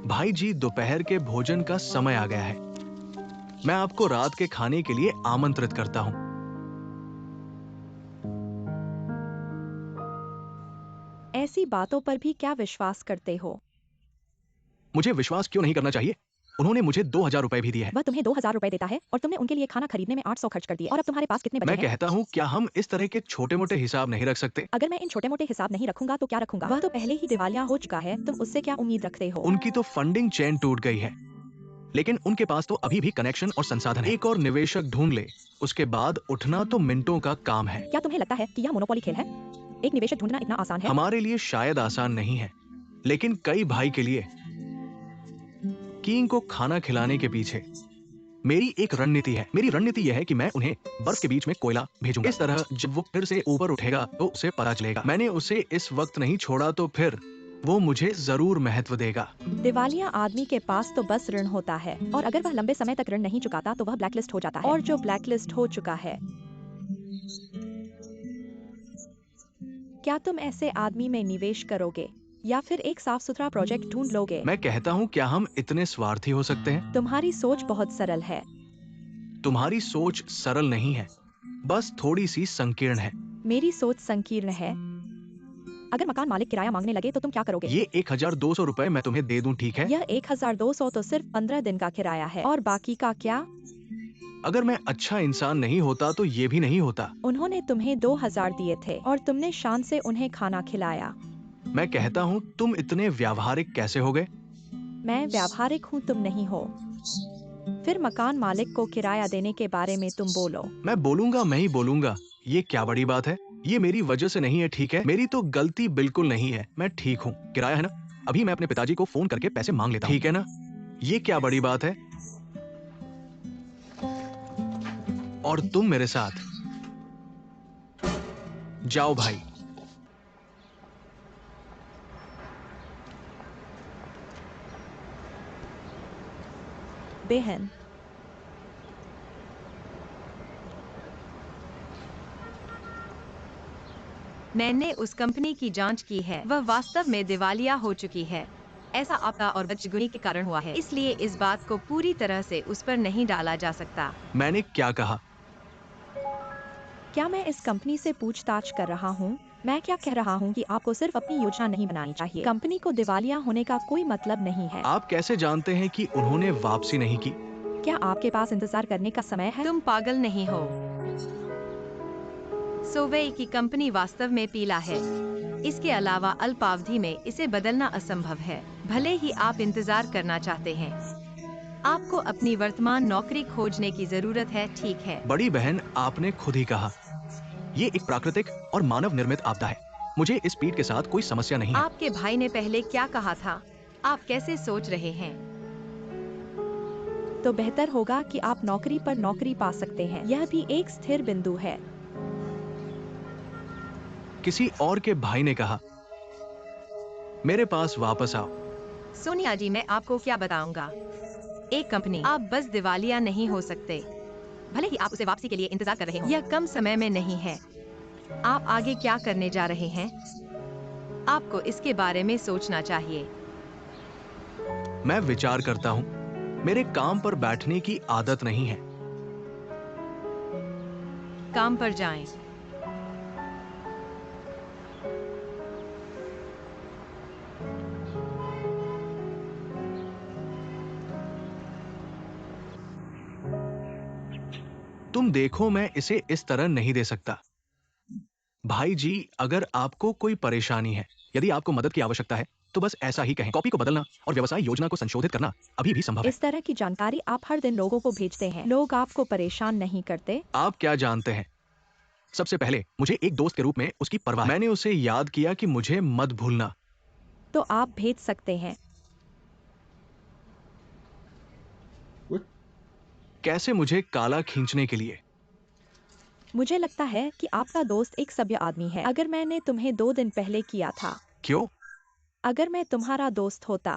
भाई जी, दोपहर के भोजन का समय आ गया है। मैं आपको रात के खाने के लिए आमंत्रित करता हूं। ऐसी बातों पर भी क्या विश्वास करते हो? मुझे विश्वास क्यों नहीं करना चाहिए? उन्होंने मुझे 2000 रुपए भी दिए हैं। वह तुम्हें 2000 रुपए देता है और तुमने उनके लिए खाना खरीदने में 800 खर्च कर दिए और अब तुम्हारे पास कितने बचे मैं हैं? कहता हूं, क्या हम इस तरह के छोटे मोटे हिसाब नहीं रख सकते? अगर मैं इन छोटे मोटे हिसाब नहीं रखूंगा तो क्या रखूंगा? वह तो पहले ही दिवालिया हो चुका है, तुम उससे क्या उम्मीद रखते हो? उनकी तो फंडिंग चेन टूट गई है, लेकिन उनके पास तो अभी भी कनेक्शन और संसाधन है। एक और निवेशक ढूंढ ले, उसके बाद उठना तो मिनटों का काम है। क्या तुम्हें लगता है कि यह मोनोपोली खेल है? एक निवेशक ढूंढना इतना आसान है? हमारे लिए शायद आसान नहीं है, लेकिन कई भाई के लिए किंग को खाना खिलाने के पीछे मेरी एक रणनीति है। मेरी रणनीति यह है कि मैं उन्हें बर्फ के बीच में कोयला भेजूंगा। इस तरह जब वो फिर से ऊपर उठेगा तो उसे पता चलेगा। मैंने उसे इस वक्त नहीं छोड़ा तो फिर वो मुझे जरूर महत्व देगा। दिवालिया आदमी के पास तो बस ऋण होता है और अगर वह लंबे समय तक ऋण नहीं चुकाता तो वह ब्लैकलिस्ट हो जाता है। और जो ब्लैकलिस्ट हो चुका है, क्या तुम ऐसे आदमी में निवेश करोगे? या फिर एक साफ सुथरा प्रोजेक्ट ढूंढ लोगे? मैं कहता हूँ, क्या हम इतने स्वार्थी हो सकते हैं? तुम्हारी सोच बहुत सरल है। तुम्हारी सोच सरल नहीं है, बस थोड़ी सी संकीर्ण है। मेरी सोच संकीर्ण है। अगर मकान मालिक किराया मांगने लगे तो तुम क्या करोगे? ये 1200 रुपए मैं तुम्हें दे दूं, ठीक है? यह 1200 तो सिर्फ 15 दिन का किराया है, और बाकी का क्या? अगर मैं अच्छा इंसान नहीं होता तो ये भी नहीं होता। उन्होंने तुम्हें 2000 दिए थे और तुमने शान से उन्हें खाना खिलाया। मैं कहता हूँ, तुम इतने व्यावहारिक कैसे हो गए? मैं व्यावहारिक हूँ, तुम नहीं हो। फिर मकान मालिक को किराया देने के बारे में तुम बोलो। मैं बोलूंगा, मैं ही बोलूंगा। ये क्या बड़ी बात है? ये मेरी वजह से नहीं है, ठीक है? मेरी तो गलती बिल्कुल नहीं है, मैं ठीक हूँ। किराया है ना? अभी मैं अपने पिताजी को फोन करके पैसे मांग लेता हूँ, ठीक है ना? ये क्या बड़ी बात है? और तुम मेरे साथ जाओ भाई। बेहन, मैंने उस कंपनी की जांच की है, वह वास्तव में दिवालिया हो चुकी है। ऐसा आपदा और बदशगुनी के कारण हुआ है, इसलिए इस बात को पूरी तरह से उस पर नहीं डाला जा सकता। मैंने क्या कहा? क्या मैं इस कंपनी से पूछताछ कर रहा हूँ? मैं क्या कह रहा हूँ कि आपको सिर्फ अपनी योजना नहीं बनानी चाहिए। कंपनी को दिवालिया होने का कोई मतलब नहीं है। आप कैसे जानते हैं कि उन्होंने वापसी नहीं की? क्या आपके पास इंतजार करने का समय है? तुम पागल नहीं हो। सोवेई की कंपनी वास्तव में पीला है। इसके अलावा अल्पावधि में इसे बदलना असंभव है, भले ही आप इंतजार करना चाहते हैं। आपको अपनी वर्तमान नौकरी खोजने की जरूरत है, ठीक है? बड़ी बहन, आपने खुद ही कहा, ये एक प्राकृतिक और मानव निर्मित आपदा है। मुझे इस पीठ के साथ कोई समस्या नहीं है। आपके भाई ने पहले क्या कहा था? आप कैसे सोच रहे हैं? तो बेहतर होगा कि आप नौकरी पर नौकरी पा सकते हैं। यह भी एक स्थिर बिंदु है। किसी और के भाई ने कहा, मेरे पास वापस आओ। सोनिया जी, मैं आपको क्या बताऊंगा? एक कंपनी, आप बस दिवालिया नहीं हो सकते। भले ही आप उसे वापसी के लिए इंतजार कर रहे हो, यह कम समय में नहीं है। आप आगे क्या करने जा रहे हैं? आपको इसके बारे में सोचना चाहिए। मैं विचार करता हूँ, मेरे काम पर बैठने की आदत नहीं है। काम पर जाएं। तुम देखो, मैं इसे इस तरह नहीं दे सकता। भाई जी, अगर आपको कोई परेशानी है, यदि आपको मदद की आवश्यकता है, तो बस ऐसा ही कहें। कॉपी को बदलना और व्यवसाय योजना को संशोधित करना अभी भी संभव है। इस तरह की जानकारी आप हर दिन लोगों को भेजते हैं। लोग आपको परेशान नहीं करते। आप क्या जानते हैं? सबसे पहले मुझे एक दोस्त के रूप में उसकी परवाह है। मैंने उसे याद किया कि मुझे मत भूलना। तो आप भेज सकते हैं। कैसे? मुझे काला खींचने के लिए? मुझे लगता है कि आपका दोस्त एक सभ्य आदमी है। अगर मैंने तुम्हें 2 दिन पहले किया था, क्यों? अगर मैं तुम्हारा दोस्त होता,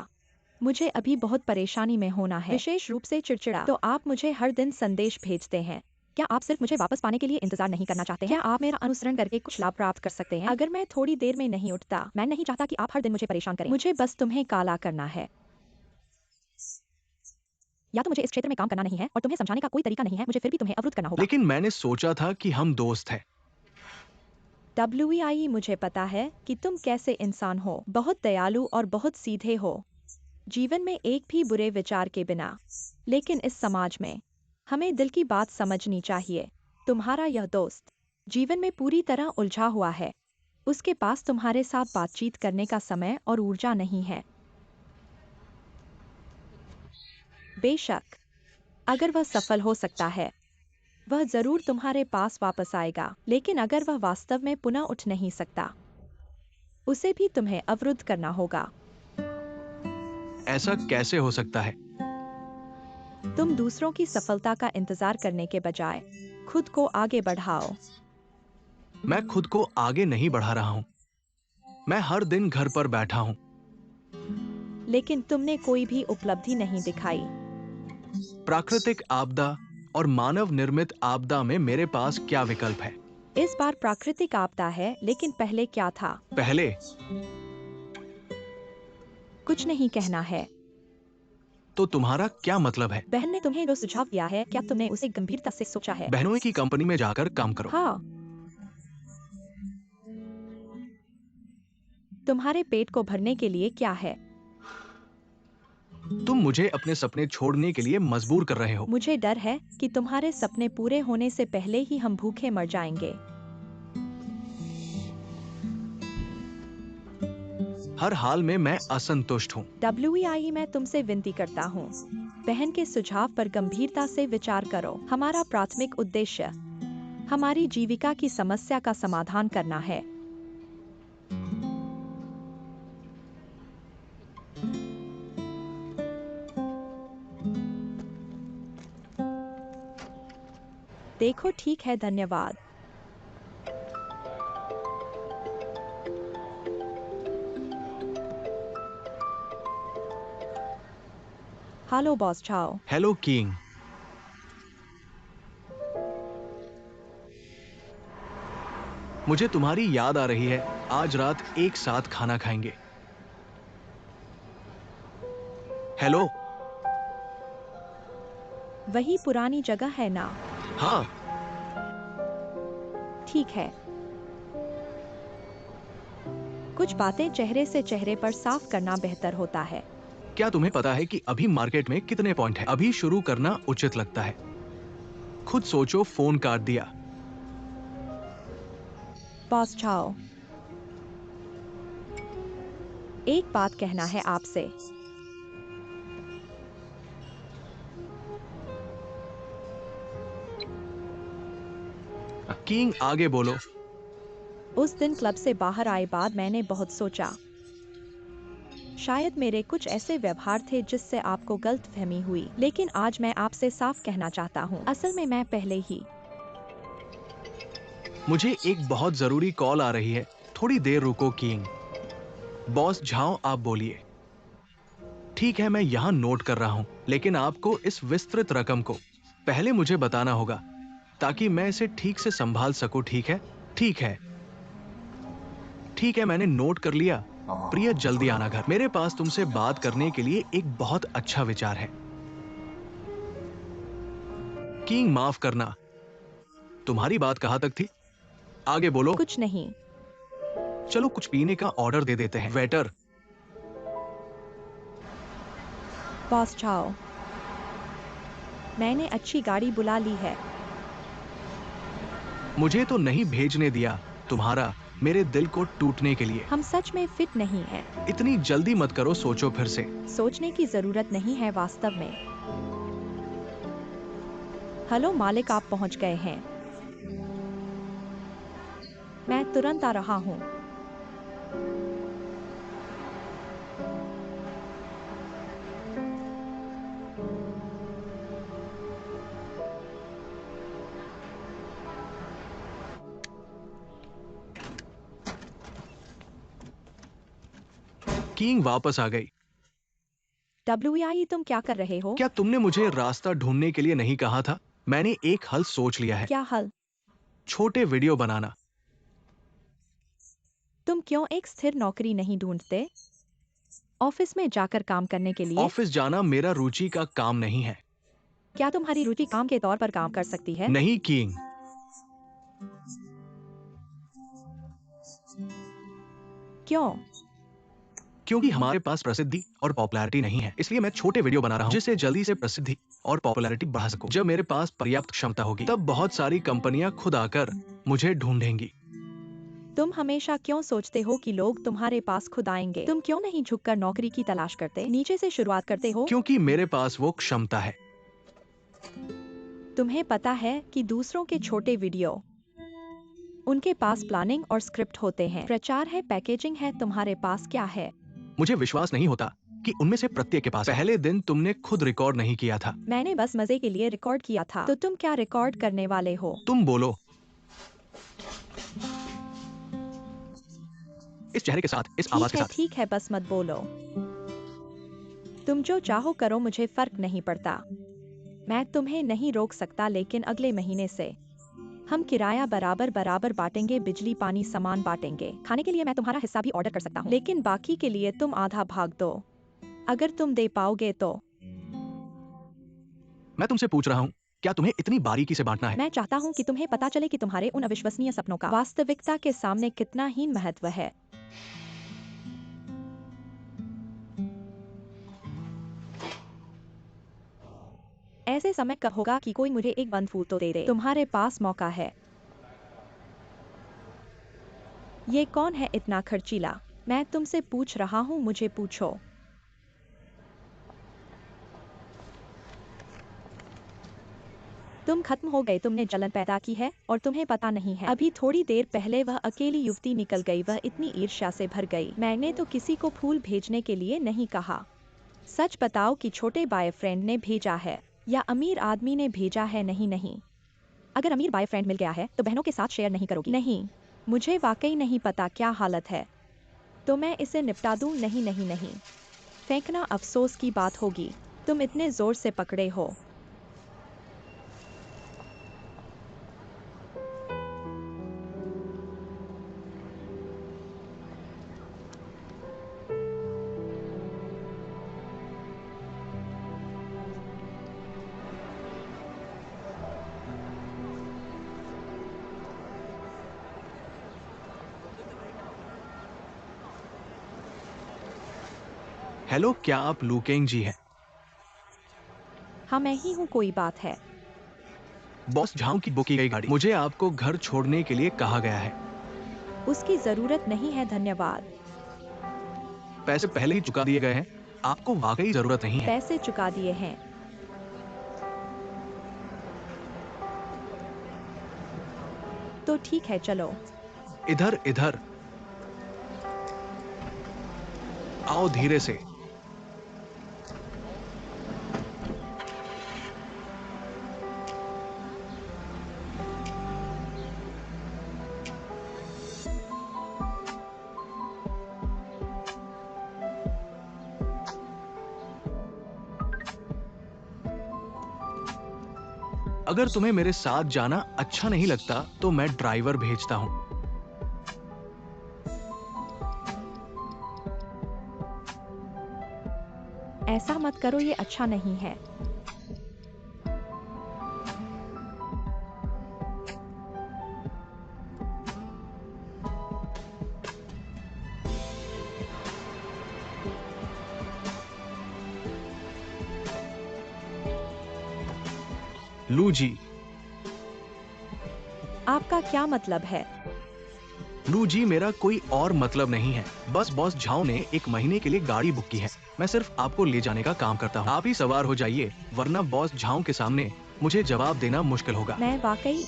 मुझे अभी बहुत परेशानी में होना है, विशेष रूप से चिड़चिड़ा। तो आप मुझे हर दिन संदेश भेजते हैं। क्या आप सिर्फ मुझे वापस पाने के लिए इंतजार नहीं करना चाहते हैं? क्या आप मेरा अनुसरण करके कुछ लाभ प्राप्त कर सकते हैं? अगर मैं थोड़ी देर में नहीं उठता, मैं नहीं चाहता कि आप हर दिन मुझे परेशान करें। मुझे बस तुम्हें काला करना है। या तो मुझे इस क्षेत्र में काम करना नहीं है और तुम्हें समझाने का कोई तरीका नहीं है, मुझे फिर भी तुम्हें अवरुद्ध करना होगा। लेकिन मैंने सोचा था कि हम दोस्त हैं। WEI, मुझे पता है कि तुम कैसे इंसान हो, बहुत दयालु और बहुत सीधे हो, जीवन में एक भी बुरे विचार के बिना। लेकिन इस समाज में हमें दिल की बात समझनी चाहिए। तुम्हारा यह दोस्त जीवन में पूरी तरह उलझा हुआ है। उसके पास तुम्हारे साथ बातचीत करने का समय और ऊर्जा नहीं है। बेशक, अगर वह सफल हो सकता है, वह जरूर तुम्हारे पास वापस आएगा, लेकिन अगर वह वास्तव में पुनः उठ नहीं सकता, उसे भी तुम्हें अवरुद्ध करना होगा। ऐसा कैसे हो सकता है? तुम दूसरों की सफलता का इंतजार करने के बजाय खुद को आगे बढ़ाओ। मैं खुद को आगे नहीं बढ़ा रहा हूं। मैं हर दिन घर पर बैठा हूं। लेकिन तुमने कोई भी उपलब्धि नहीं दिखाई। प्राकृतिक आपदा और मानव निर्मित आपदा में मेरे पास क्या विकल्प है? इस बार प्राकृतिक आपदा है, लेकिन पहले क्या था? पहले कुछ नहीं कहना है। तो तुम्हारा क्या मतलब है? बहन ने तुम्हें जो सुझाव दिया है, क्या तुमने उसे गंभीरता से सोचा है? बहनों की कंपनी में जाकर काम करो। हाँ। तुम्हारे पेट को भरने के लिए क्या है? तुम मुझे अपने सपने छोड़ने के लिए मजबूर कर रहे हो। मुझे डर है कि तुम्हारे सपने पूरे होने से पहले ही हम भूखे मर जाएंगे। हर हाल में मैं असंतुष्ट हूँ। WEIE मैं तुमसे विनती करता हूँ, बहन के सुझाव पर गंभीरता से विचार करो। हमारा प्राथमिक उद्देश्य हमारी जीविका की समस्या का समाधान करना है। देखो, ठीक है, धन्यवाद। हेलो बॉस चाओ। Hello king. मुझे तुम्हारी याद आ रही है। आज रात एक साथ खाना खाएंगे। हेलो। वही पुरानी जगह है ना? हाँ। ठीक है। कुछ बातें चेहरे से चेहरे पर साफ करना बेहतर होता है। क्या तुम्हें पता है कि अभी मार्केट में कितने पॉइंट हैं? अभी शुरू करना उचित लगता है। खुद सोचो, फोन काट दिया। बॉस चाओ, एक बात कहना है आपसे। किंग, आगे बोलो। उस दिन क्लब से बाहर आए बाद मैंने बहुत सोचा। शायद मेरे कुछ ऐसे व्यवहार थे जिससे आपको गलतफहमी हुई, लेकिन आज मैं आपसे साफ कहना चाहता हूँ, असल में मैं पहले ही। मुझे एक बहुत जरूरी कॉल आ रही है, थोड़ी देर रुको किंग। बॉस झाओ, आप बोलिए। ठीक है, मैं यहाँ नोट कर रहा हूँ, लेकिन आपको इस विस्तृत रकम को पहले मुझे बताना होगा ताकि मैं इसे ठीक से संभाल सकूं। ठीक है? ठीक है। ठीक है, मैंने नोट कर लिया। प्रिय, जल्दी आना घर। मेरे पास तुमसे बात करने के लिए एक बहुत अच्छा विचार है। किंग, माफ करना, तुम्हारी बात कहां तक थी? आगे बोलो। कुछ नहीं। चलो कुछ पीने का ऑर्डर दे देते हैं। वेटर। बॉस चाओ, मैंने अच्छी गाड़ी बुला ली है। मुझे तो नहीं भेजने दिया तुम्हारा मेरे दिल को टूटने के लिए। हम सच में फिट नहीं हैं। इतनी जल्दी मत करो, सोचो फिर से। सोचने की जरूरत नहीं है वास्तव में। हेलो मालिक, आप पहुंच गए हैं। मैं तुरंत आ रहा हूं। किंग वापस आ गई। WEIE, तुम क्या कर रहे हो? क्या तुमने मुझे रास्ता ढूंढने के लिए नहीं कहा था? मैंने एक हल सोच लिया है। क्या हल? छोटे वीडियो बनाना। तुम क्यों एक स्थिर नौकरी नहीं ढूंढते? ऑफिस में जाकर काम करने के लिए? ऑफिस जाना मेरा रुचि का काम नहीं है। क्या तुम्हारी रुचि काम के तौर पर काम कर सकती है? नहीं किंग। क्यों? क्योंकि हमारे पास प्रसिद्धि और पॉपुलैरिटी नहीं है, इसलिए मैं छोटे वीडियो बना रहा हूं जिससे जल्दी से प्रसिद्धि और पॉपुलैरिटी बढ़ा सकूं। जब मेरे पास पर्याप्त क्षमता होगी, तब बहुत सारी कंपनियां खुद आकर मुझे ढूंढेंगी। तुम हमेशा क्यों सोचते हो कि लोग तुम्हारे पास खुद आएंगे? तुम क्यों नहीं झुककर नौकरी की तलाश करते, नीचे से शुरुआत करते हो? क्योंकि मेरे पास वो क्षमता है। तुम्हें पता है कि दूसरों के छोटे वीडियो, उनके पास प्लानिंग और स्क्रिप्ट होते हैं, प्रचार है, पैकेजिंग है, तुम्हारे पास क्या है? मुझे विश्वास नहीं होता कि उनमें से प्रत्येक के पास। पहले दिन तुमने खुद रिकॉर्ड नहीं किया था। मैंने बस मजे के लिए रिकॉर्ड किया था। तो तुम क्या रिकॉर्ड करने वाले हो? तुम बोलो। इस चेहरे के साथ, इस आवाज के साथ। ठीक है, बस मत बोलो। तुम जो चाहो करो, मुझे फर्क नहीं पड़ता। मैं तुम्हें नहीं रोक सकता, लेकिन अगले महीने से हम किराया बराबर बराबर बांटेंगे, बिजली पानी सामान बांटेंगे। खाने के लिए मैं तुम्हारा हिस्सा भी ऑर्डर कर सकता हूँ, लेकिन बाकी के लिए तुम आधा भाग दो। अगर तुम दे पाओगे तो। मैं तुमसे पूछ रहा हूँ, क्या तुम्हें इतनी बारीकी से बांटना है? मैं चाहता हूँ कि तुम्हें पता चले कि तुम्हारे उन अविश्वसनीय सपनों का वास्तविकता के सामने कितना हीन महत्व है। ऐसे समय कब होगा कि कोई मुझे एक बंद फूल तो दे दे। तुम्हारे पास मौका है। ये कौन है इतना खर्चीला? मैं तुमसे पूछ रहा हूँ, मुझे पूछो। तुम खत्म हो गए, तुमने जलन पैदा की है और तुम्हें पता नहीं है। अभी थोड़ी देर पहले वह अकेली युवती निकल गई, वह इतनी ईर्ष्या से भर गई। मैंने तो किसी को फूल भेजने के लिए नहीं कहा। सच बताओ कि छोटे बॉयफ्रेंड ने भेजा है या अमीर आदमी ने भेजा है? नहीं नहीं। अगर अमीर बॉयफ्रेंड मिल गया है तो बहनों के साथ शेयर नहीं करोगी? नहीं, मुझे वाकई नहीं पता क्या हालत है, तो मैं इसे निपटा दूं? नहीं नहीं नहीं, फेंकना अफसोस की बात होगी। तुम इतने जोर से पकड़े हो। हेलो, क्या आप लुकेंग जी हैं? हाँ मैं ही हूँ, कोई बात है? बॉस झाओ की बुक की गई गाड़ी, मुझे आपको घर छोड़ने के लिए कहा गया है। उसकी जरूरत नहीं है, धन्यवाद। पैसे पहले ही चुका दिए गए हैं, आपको वाकई जरूरत नहीं है। पैसे चुका दिए हैं? तो ठीक है, चलो। इधर इधर आओ, धीरे से। अगर तुम्हें मेरे साथ जाना अच्छा नहीं लगता तो मैं ड्राइवर भेजता हूँ। ऐसा मत करो, ये अच्छा नहीं है। लू जी, आपका क्या मतलब है? लू जी, मेरा कोई और मतलब नहीं है। बस बॉस झाओ ने 1 महीने के लिए गाड़ी बुक की है। मैं सिर्फ आपको ले जाने का काम करता हूँ। आप ही सवार हो जाइए, वरना बॉस झाओ के सामने मुझे जवाब देना मुश्किल होगा। मैं वाकई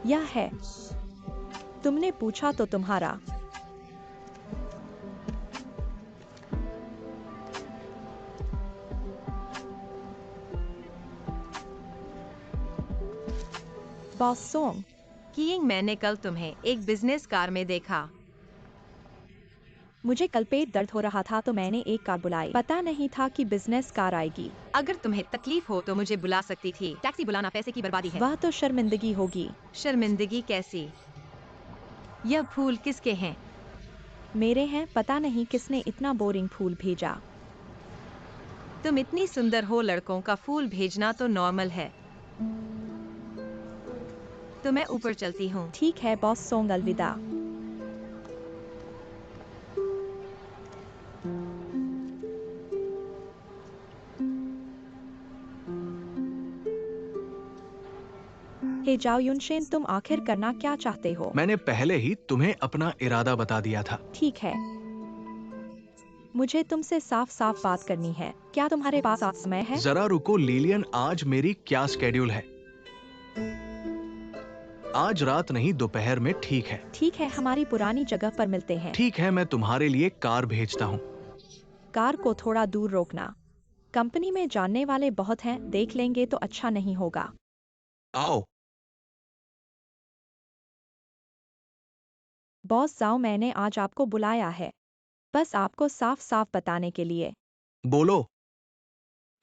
यह है। तुमने पूछा तो तुम्हारा। बॉस सोंग, कीइंग, मैंने कल तुम्हें एक बिजनेस कार में देखा। मुझे कल पेट दर्द हो रहा था तो मैंने एक कार बुलाई। पता नहीं था कि बिजनेस कार आएगी। अगर तुम्हें तकलीफ हो तो मुझे बुला सकती थी। टैक्सी बुलाना पैसे की बर्बादी है। वह तो शर्मिंदगी होगी। शर्मिंदगी कैसी? यह फूल किसके हैं? मेरे हैं, पता नहीं किसने इतना बोरिंग फूल भेजा। तुम इतनी सुंदर हो, लड़कों का फूल भेजना तो नॉर्मल है। तो मैं ऊपर चलती हूँ। ठीक है बॉस सोंग, अलविदा। हे जाओ युनशेन, तुम आखिर करना क्या चाहते हो? मैंने पहले ही तुम्हें अपना इरादा बता दिया था। ठीक है, मुझे तुमसे साफ साफ बात करनी है। क्या तुम्हारे पास आज समय है? जरा रुको लिलियन, आज मेरी क्या स्केड्यूल है? आज रात नहीं, दोपहर में ठीक है। ठीक है, हमारी पुरानी जगह पर मिलते हैं। ठीक है, मैं तुम्हारे लिए कार भेजता हूँ। कार को थोड़ा दूर रोकना। कंपनी में जानने वाले बहुत हैं, देख लेंगे तो अच्छा नहीं होगा। आओ। बॉस जाओ, मैंने आज आपको बुलाया है, बस आपको साफ साफ बताने के लिए। बोलो।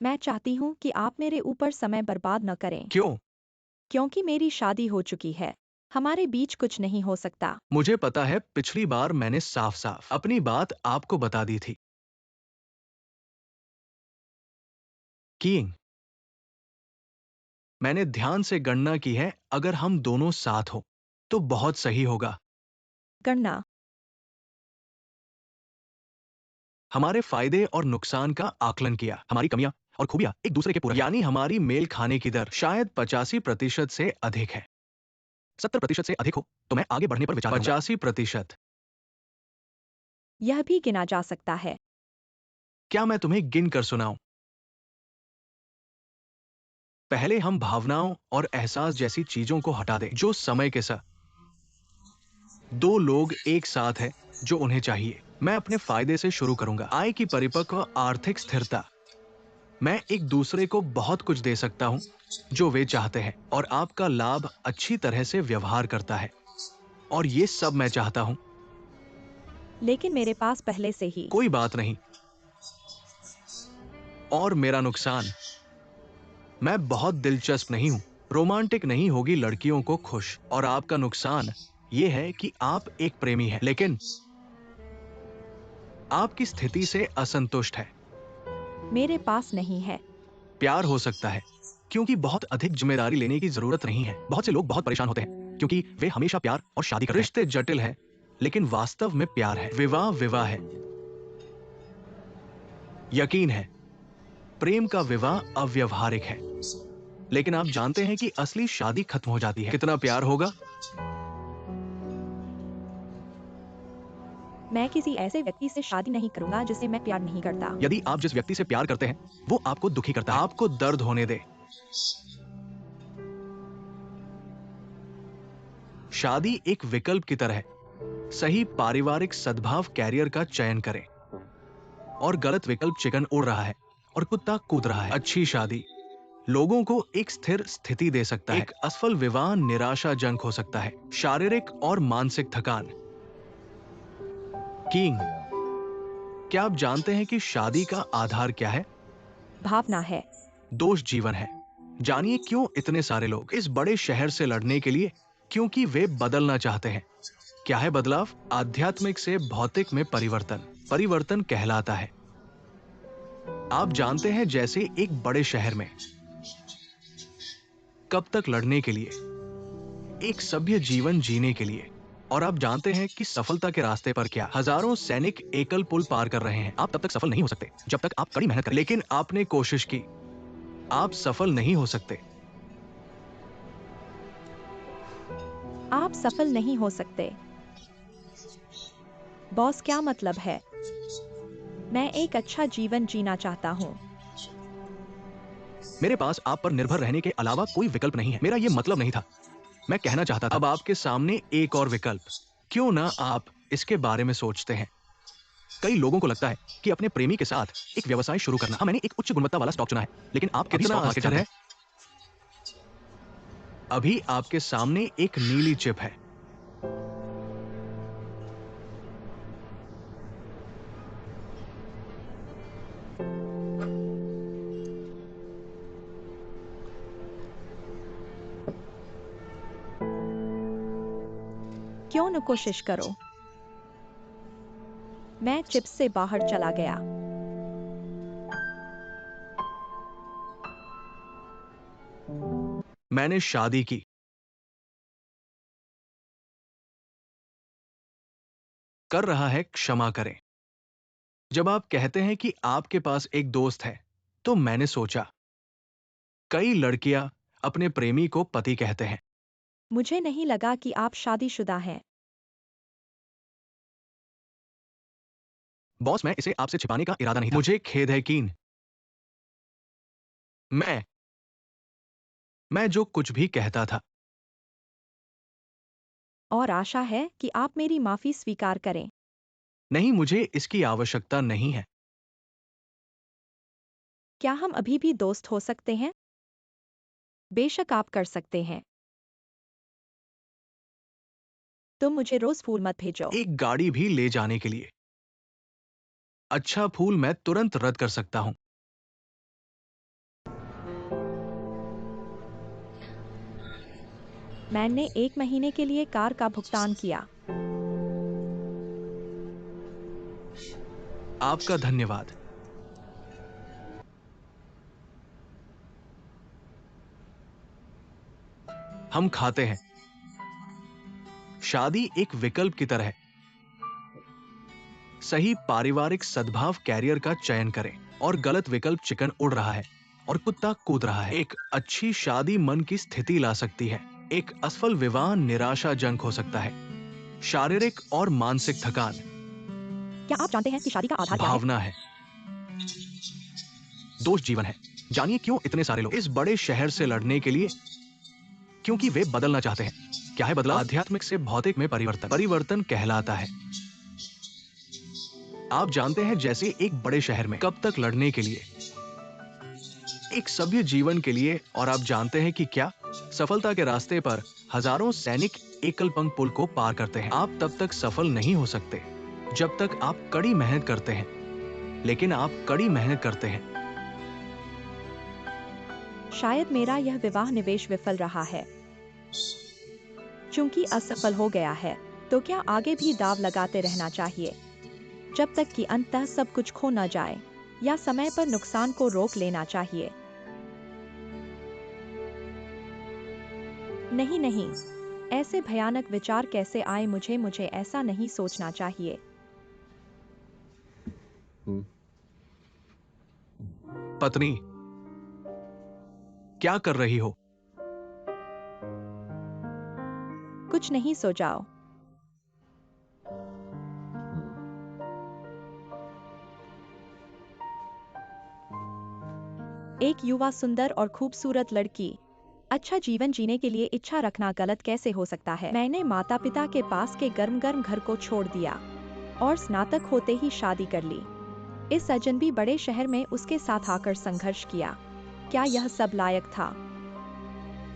मैं चाहती हूँ कि आप मेरे ऊपर समय बर्बाद न करें। क्यों? क्योंकि मेरी शादी हो चुकी है, हमारे बीच कुछ नहीं हो सकता। मुझे पता है, पिछली बार मैंने साफ साफ अपनी बात आपको बता दी थी। कीइंग, मैंने ध्यान से गणना की है, अगर हम दोनों साथ हो तो बहुत सही होगा। गणना? हमारे फायदे और नुकसान का आकलन किया, हमारी कमियां और खूबियां एक दूसरे के पूरक, यानी हमारी मेल खाने की दर शायद 85% से अधिक है। 70% से अधिक हो तो मैं आगे बढ़ने पर विचार करूंगा। 85%? यह भी गिना जा सकता है। क्या मैं तुम्हें गिन कर सुनाऊं? पहले हम भावनाओं और एहसास जैसी चीजों को हटा दें जो समय के साथ दो लोग एक साथ हैं जो उन्हें चाहिए। मैं अपने फायदे से शुरू करूंगा। आय की परिपक्व आर्थिक स्थिरता। मैं एक दूसरे को बहुत कुछ दे सकता हूं जो वे चाहते हैं और आपका लाभ अच्छी तरह से व्यवहार करता है और ये सब मैं चाहता हूं। लेकिन मेरे पास पहले से ही। कोई बात नहीं। और मेरा नुकसान? मैं बहुत दिलचस्प नहीं हूं, रोमांटिक नहीं होगी लड़कियों को खुश। और आपका नुकसान ये है कि आप एक प्रेमी हैं, लेकिन आपकी स्थिति से असंतुष्ट है। मेरे पास नहीं है। प्यार हो सकता है क्योंकि बहुत अधिक जिम्मेदारी लेने की जरूरत नहीं है। बहुत से लोग बहुत परेशान होते हैं क्योंकि वे हमेशा प्यार और शादी करते हैं। रिश्ते जटिल है लेकिन वास्तव में प्यार है। विवाह विवाह है। यकीन है, प्रेम का विवाह अव्यवहारिक है, लेकिन आप जानते हैं कि असली शादी खत्म हो जाती है। कितना प्यार होगा? मैं किसी ऐसे व्यक्ति से शादी नहीं करूंगा जिसे मैं प्यार नहीं करता। यदि आप जिस व्यक्ति से प्यार करते हैं वो आपको दुखी करता है, आपको दर्द होने दे। शादी एक विकल्प की तरह है। सही पारिवारिक सद्भाव कैरियर का चयन करें और गलत विकल्प चिकन उड़ रहा है और कुत्ता कूद रहा है। अच्छी शादी लोगों को एक स्थिर स्थिति दे सकता है। एक असफल विवाह निराशाजनक हो सकता है, शारीरिक और मानसिक थकान। किंग, क्या आप जानते हैं कि शादी का आधार क्या है? भावना है। दोष जीवन है। जानिए क्यों इतने सारे लोग इस बड़े शहर से लड़ने के लिए? क्योंकि वे बदलना चाहते हैं। क्या है बदलाव? आध्यात्मिक से भौतिक में परिवर्तन। परिवर्तन कहलाता है, आप जानते हैं, जैसे एक बड़े शहर में कब तक लड़ने के लिए, एक सभ्य जीवन जीने के लिए। और आप जानते हैं कि सफलता के रास्ते पर क्या हजारों सैनिक एकल पुल पार कर रहे हैं। आप तब तक सफल नहीं हो सकते जब तक आप कड़ी मेहनत करें। लेकिन आपने कोशिश की, आप सफल नहीं हो सकते। आप सफल नहीं हो सकते। बॉस, क्या मतलब है? मैं एक अच्छा जीवन जीना चाहता हूँ। मेरे पास आप पर निर्भर रहने के अलावा कोई विकल्प नहीं है। मेरा यह मतलब नहीं था, मैं कहना चाहता था, अब आपके सामने एक और विकल्प। क्यों ना आप इसके बारे में सोचते हैं? कई लोगों को लगता है कि अपने प्रेमी के साथ एक व्यवसाय शुरू करना। हाँ, मैंने एक उच्च गुणवत्ता वाला स्टॉक चुना है, लेकिन आप कितना स्टॉक मार्केट है? अभी आपके सामने एक नीली चिप है। क्यों न कोशिश करो? मैं चिप्स से बाहर चला गया। मैंने शादी की। कर रहा है, क्षमा करें। जब आप कहते हैं कि आपके पास एक दोस्त है, तो मैंने सोचा, कई लड़कियां अपने प्रेमी को पति कहते हैं। मुझे नहीं लगा कि आप शादीशुदा हैं। बॉस, मैं इसे आपसे छिपाने का इरादा नहीं था। मुझे खेद है कीन। मैं जो कुछ भी कहता था। और आशा है कि आप मेरी माफी स्वीकार करें। नहीं, मुझे इसकी आवश्यकता नहीं है। क्या हम अभी भी दोस्त हो सकते हैं? बेशक आप कर सकते हैं। तुम मुझे रोज फूल मत भेजो। एक गाड़ी भी ले जाने के लिए। अच्छा फूल मैं तुरंत रद्द कर सकता हूं। मैंने 1 महीने के लिए कार का भुगतान किया। आपका धन्यवाद। हम खाते हैं। शादी एक विकल्प की तरह है। सही पारिवारिक सद्भाव कैरियर का चयन करें और गलत विकल्प चिकन उड़ रहा है और कुत्ता कूद रहा है। एक अच्छी शादी मन की स्थिति ला सकती है। एक असफल विवाह निराशाजनक हो सकता है। शारीरिक और मानसिक थकान क्या आप जानते हैं कि शादी का आधार क्या है? भावना है। दोष जीवन है। जानिए क्यों इतने सारे लोग इस बड़े शहर से लड़ने के लिए, क्योंकि वे बदलना चाहते हैं। क्या है बदलाव? आध्यात्मिक से भौतिक में परिवर्तन। परिवर्तन कहलाता है। आप जानते हैं, जैसे एक बड़े शहर में कब तक लड़ने के लिए, एक सभ्य जीवन के लिए। और आप जानते हैं कि क्या सफलता के रास्ते पर हजारों सैनिक एकल पंख पुल को पार करते हैं। आप तब तक सफल नहीं हो सकते जब तक आप कड़ी मेहनत करते हैं, लेकिन आप कड़ी मेहनत करते हैं। शायद मेरा यह विवाह निवेश विफल रहा है। चूंकि असफल हो गया है, तो क्या आगे भी दाव लगाते रहना चाहिए जब तक कि अंततः सब कुछ खो न जाए, या समय पर नुकसान को रोक लेना चाहिए? नहीं नहीं, ऐसे भयानक विचार कैसे आए मुझे ऐसा नहीं सोचना चाहिए। पत्नी, क्या कर रही हो? कुछ नहीं, सो जाओ। एक युवा सुंदर और खूबसूरत लड़की अच्छा जीवन जीने के लिए इच्छा रखना गलत कैसे हो सकता है? मैंने माता पिता के पास के गर्म गर्म घर को छोड़ दिया और स्नातक होते ही शादी कर ली। इस अजनबी बड़े शहर में उसके साथ आकर संघर्ष किया। क्या यह सब लायक था?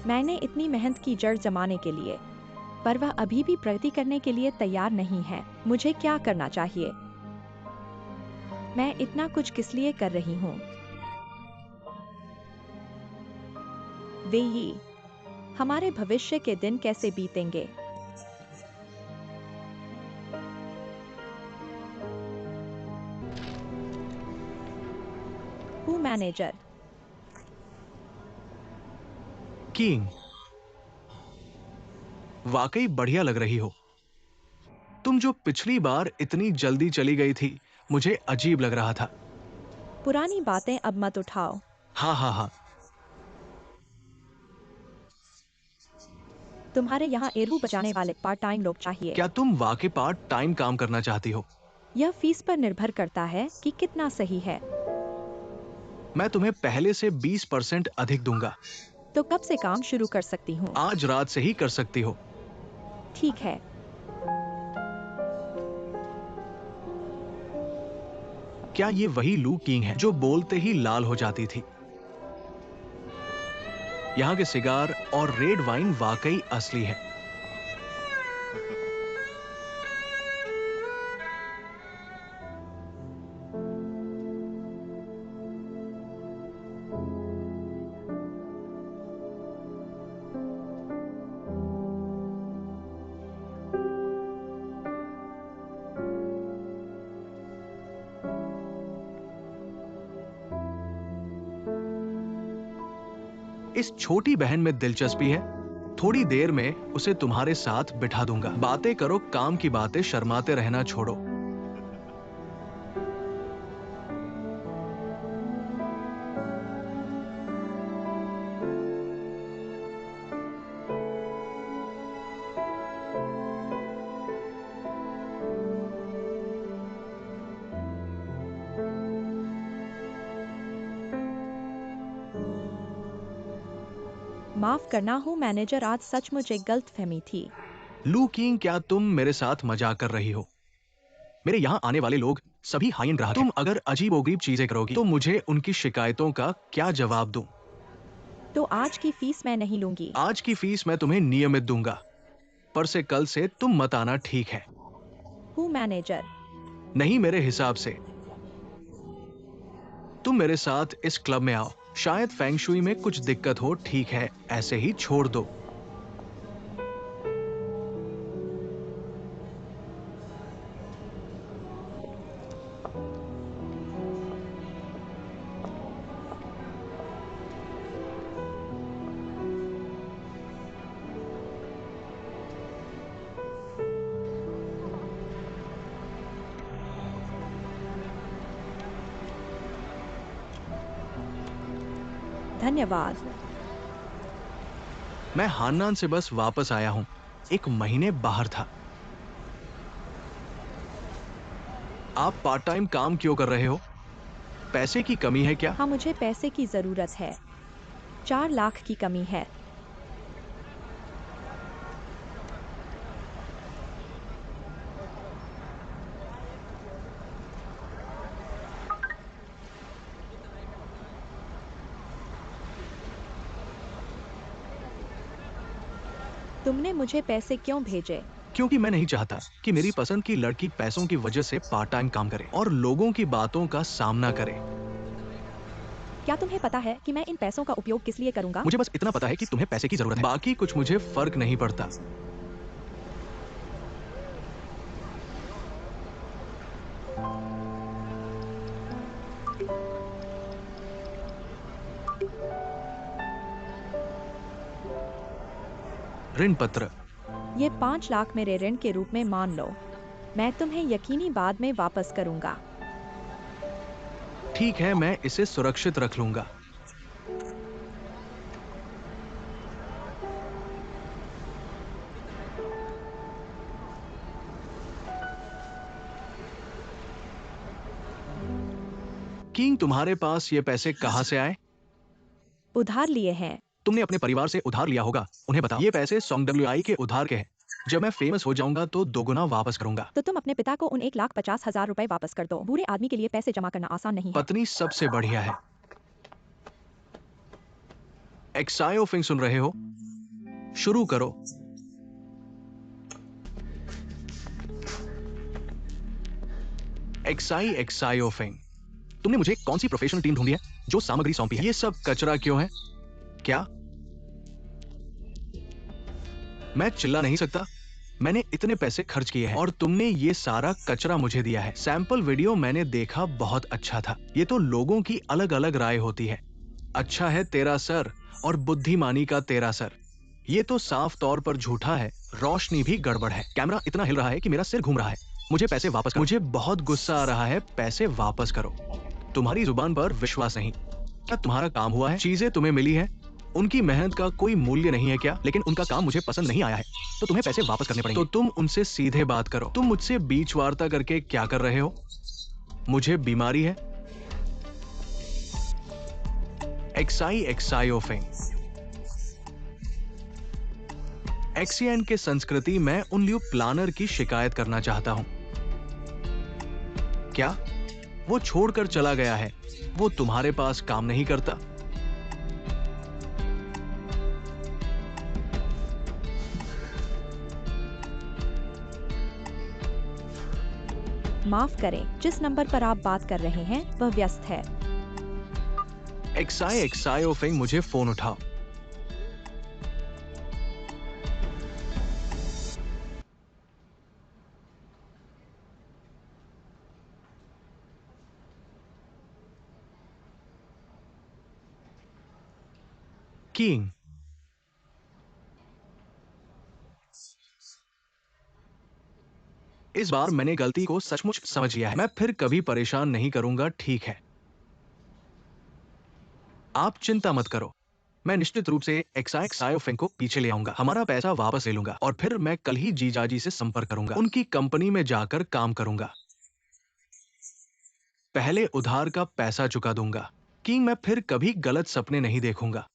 मैंने इतनी मेहनत की जड़ जमाने के लिए, पर वह अभी भी प्रगति करने के लिए तैयार नहीं है। मुझे क्या करना चाहिए? मैं इतना कुछ किस लिए कर रही हूँ? वे ये हमारे भविष्य के दिन कैसे बीतेंगे? हूँ मैनेजर। किंग, वाकई बढ़िया लग रही हो। तुम जो पिछली बार इतनी जल्दी चली गई थी, मुझे अजीब लग रहा था। पुरानी बातें अब मत उठाओ। हाँ हाँ हाँ। तुम्हारे यहाँ एरू बचाने वाले पार्ट टाइम लोग चाहिए। क्या तुम वाकई पार्ट टाइम काम करना चाहती हो? यह फीस पर निर्भर करता है कि कितना सही है। मैं तुम्हें पहले से 20% अधिक दूंगा। तो कब से काम शुरू कर सकती हूँ? आज रात से ही कर सकती हो। ठीक है। क्या ये वही लू किंग है जो बोलते ही लाल हो जाती थी? यहाँ के सिगार और रेड वाइन वाकई असली है। इस छोटी बहन में दिलचस्पी है। थोड़ी देर में उसे तुम्हारे साथ बिठा दूंगा। बातें करो, काम की बातें शर्माते रहना छोड़ो। माफ करना हूँ मैनेजर, आज सचमुच एक गलतफहमी थी। लू किंग, क्या तुम मेरे साथ मजाक कर रही हो? मेरे यहाँ आने वाले लोग सभी हाई एंड ग्राहक हैं। तुम अगर अजीबोगरीब चीजें करोगी तो मुझे उनकी शिकायतों का क्या जवाब दूं? तो आज की फीस मैं नहीं लूंगी। आज की फीस मैं तुम्हें नियमित दूंगा, पर से कल से तुम मत आना, ठीक है? हूँ मैनेजर। नहीं, मेरे हिसाब से तुम मेरे साथ इस क्लब में आओ। शायद फेंग शुई में कुछ दिक्कत हो, ठीक है? ऐसे ही छोड़ दो। धन्यवाद। मैं हान्नान से बस वापस आया हूँ। 1 महीने बाहर था। आप पार्ट टाइम काम क्यों कर रहे हो? पैसे की कमी है क्या? हाँ, मुझे पैसे की जरूरत है। 4 लाख की कमी है। तुमने मुझे पैसे क्यों भेजे? क्योंकि मैं नहीं चाहता कि मेरी पसंद की लड़की पैसों की वजह से पार्ट टाइम काम करे और लोगों की बातों का सामना करे। क्या तुम्हें पता है कि मैं इन पैसों का उपयोग किस लिए करूंगा? मुझे बस इतना पता है कि तुम्हें पैसे की जरूरत है। बाकी कुछ मुझे फर्क नहीं पड़ता। ऋण पत्र। ये 5 लाख मेरे ऋण के रूप में मान लो। मैं तुम्हें यकीनी बाद में वापस करूंगा। ठीक है, मैं इसे सुरक्षित रख लूंगा। किंग, तुम्हारे पास ये पैसे कहाँ से आए? उधार लिए हैं। तुमने अपने परिवार से उधार लिया होगा। उन्हें बताओ ये पैसे सोंगडब्ल्यूआई के उधार के हैं। जब मैं फेमस हो जाऊंगा तो दोगुना वापस करूंगा। तो तुम अपने पिता को उन 1,50,000 रुपए वापस कर दो। बुरे आदमी के लिए पैसे जमा करना आसान नहीं है। पत्नी सबसे बढ़िया है। एक्सायोफिंग सुन रहे हो? शुरू करो। एक्सायोफिंग। तुमने मुझे कौन सी प्रोफेशनल टीम ढूंढी है जो सामग्री सौंपी है? ये सब कचरा क्यों है? क्या मैं चिल्ला नहीं सकता? मैंने इतने पैसे खर्च किए हैं और तुमने ये सारा कचरा मुझे दिया है। सैंपल वीडियो मैंने देखा, बहुत अच्छा था। ये तो लोगों की अलग अलग राय होती है। अच्छा है तेरा सर और बुद्धिमानी का तेरा सर। ये तो साफ तौर पर झूठा है। रोशनी भी गड़बड़ है। कैमरा इतना हिल रहा है कि मेरा सिर घूम रहा है। मुझे पैसे वापस करो। मुझे बहुत गुस्सा आ रहा है। पैसे वापस करो। तुम्हारी जुबान पर विश्वास नहीं। क्या तुम्हारा काम हुआ है? चीजें तुम्हें मिली हैं? उनकी मेहनत का कोई मूल्य नहीं है क्या? लेकिन उनका काम मुझे पसंद नहीं आया है, तो तुम्हें पैसे वापस करने पड़ेंगे। तो तुम उनसे सीधे बात करो। तुम मुझसे बीच वार्ता करके क्या कर रहे हो? मुझे बीमारी है। एक्सायोफिंग। एक्सियन के संस्कृति में उन प्लानर की शिकायत करना चाहता हूं। क्या वो छोड़कर चला गया है? वो तुम्हारे पास काम नहीं करता? माफ करें, जिस नंबर पर आप बात कर रहे हैं वह व्यस्त है। एक्सायोफिंग, मुझे फोन उठाओ। किंग, इस बार मैंने गलती को सचमुच समझ लिया है। मैं फिर कभी परेशान नहीं करूंगा, ठीक है? आप चिंता मत करो। मैं निश्चित रूप से एक्सायोफिंग को पीछे ले आऊंगा। हमारा पैसा वापस ले लूंगा और फिर मैं कल ही जीजाजी से संपर्क करूंगा। उनकी कंपनी में जाकर काम करूंगा। पहले उधार का पैसा चुका दूंगा। किंग, मैं फिर कभी गलत सपने नहीं देखूंगा।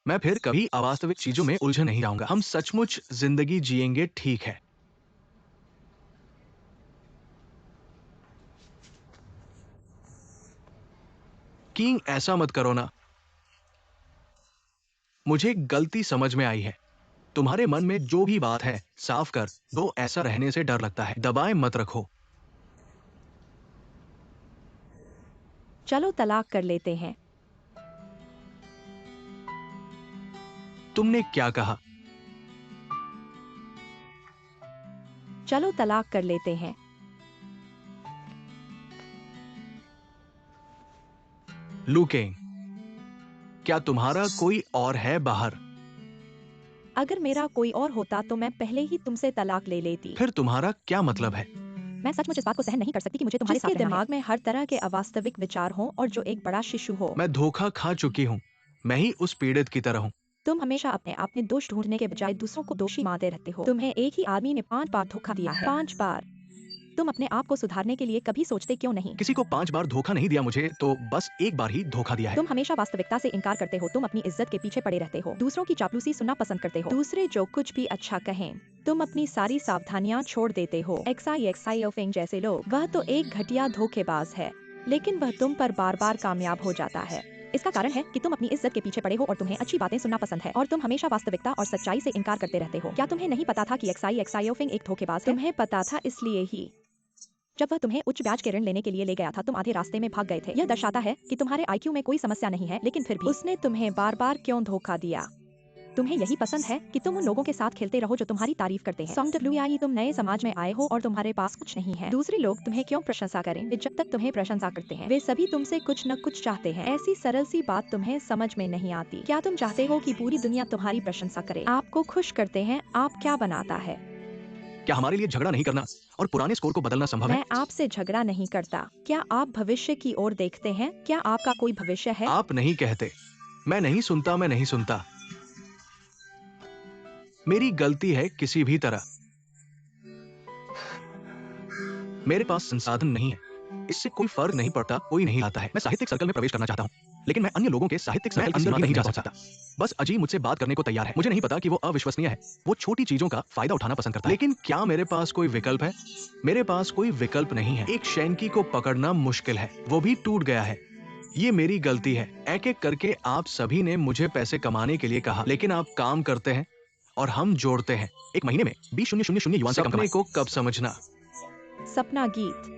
मैं फिर कभी अवास्तविक चीजों में उलझ नहीं जाऊंगा। हम सचमुच जिंदगी जिएंगे, ठीक है? किंग, ऐसा मत करो ना। मुझे गलती समझ में आई है। तुम्हारे मन में जो भी बात है साफ कर दो। ऐसा रहने से डर लगता है। दबाए मत रखो। चलो तलाक कर लेते हैं। तुमने क्या कहा? चलो तलाक कर लेते हैं। लुकिंग, क्या तुम्हारा कोई और है बाहर? अगर मेरा कोई और होता तो मैं पहले ही तुमसे तलाक ले लेती। फिर तुम्हारा क्या मतलब है? मैं सचमुच इस बात को सहन नहीं कर सकती कि मुझे तुम्हारे साथ रहना है। दिमाग में हर तरह के अवास्तविक विचार हों और जो एक बड़ा शिशु हो। मैं धोखा खा चुकी हूँ। मैं ही उस पीड़ित की तरह हूँ। तुम हमेशा अपने आप में दोष ढूंढने के बजाय दूसरों को दोषी मानते रहते हो। तुम्हें एक ही आदमी ने 5 बार धोखा दिया है, 5 बार। तुम अपने आप को सुधारने के लिए कभी सोचते क्यों नहीं? किसी को 5 बार धोखा नहीं दिया मुझे, तो बस एक बार ही धोखा दिया है। तुम हमेशा वास्तविकता से इनकार करते हो। तुम अपनी इज्जत के पीछे पड़े रहते हो। दूसरों की चापलूसी सुनना पसंद करते हो। दूसरे जो कुछ भी अच्छा कहें, तुम अपनी सारी सावधानियां छोड़ देते हो। XI ओफेंग जैसे लोग, वह तो एक घटिया धोखेबाज है, लेकिन वह तुम पर बार बार कामयाब हो जाता है। इसका कारण है कि तुम अपनी इज्जत के पीछे पड़े हो और तुम्हें अच्छी बातें सुनना पसंद है और तुम हमेशा वास्तविकता और सच्चाई से इनकार करते रहते हो। क्या तुम्हें नहीं पता था कि XI ओफेंग एक धोखेबाज है? तुम्हें पता था, इसलिए ही जब वह तुम्हें उच्च ब्याज के ऋण लेने के लिए ले गया था, तुम आधे रास्ते में भाग गए थे। यह दर्शाता है कि तुम्हारे IQ में कोई समस्या नहीं है, लेकिन फिर भी उसने तुम्हें बार बार क्यों धोखा दिया? तुम्हें यही पसंद है कि तुम उन लोगों के साथ खेलते रहो जो तुम्हारी तारीफ करते हैं। सॉन्ग WI, तुम नए समाज में आए हो और तुम्हारे पास कुछ नहीं है। दूसरे लोग तुम्हें क्यों प्रशंसा करें? जब तक तुम्हें प्रशंसा करते हैं, वे सभी तुमसे कुछ न कुछ चाहते हैं। ऐसी सरल सी बात तुम्हें समझ में नहीं आती। क्या तुम चाहते हो कि पूरी दुनिया तुम्हारी प्रशंसा करे? आपको खुश करते हैं, आप क्या बनाता है? क्या हमारे लिए झगड़ा नहीं करना और पुराने स्कोर को बदलना संभव है? मैं आपसे झगड़ा नहीं करता। क्या आप भविष्य की ओर देखते हैं? क्या आपका कोई भविष्य है? आप नहीं कहते। मैं नहीं सुनता, मैं नहीं सुनता। मेरी गलती है किसी भी तरह। मेरे पास संसाधन नहीं है, इससे कोई फर्क नहीं पड़ता, कोई नहीं आता है। मैं साहित्यिक सर्कल में प्रवेश करना चाहता हूँ, लेकिन मैं अन्य लोगों के साहित्यिक सर्कल के अंदर भी नहीं जा सकता। बस अजीब मुझसे बात करने को तैयार है। मुझे नहीं पता कि वो अविश्वसनीय है। वो छोटी चीजों का फायदा उठाना पसंद करता है। लेकिन क्या मेरे पास कोई विकल्प है? मेरे पास कोई विकल्प नहीं है। एक शैनकी को पकड़ना मुश्किल है, वो भी टूट गया है। ये मेरी गलती है। एक एक करके आप सभी ने मुझे पैसे कमाने के लिए कहा, लेकिन आप काम करते हैं और हम जोड़ते हैं। एक महीने में 20,000 युआन से कम कमाए। सपने को कब समझना? सपना गीत।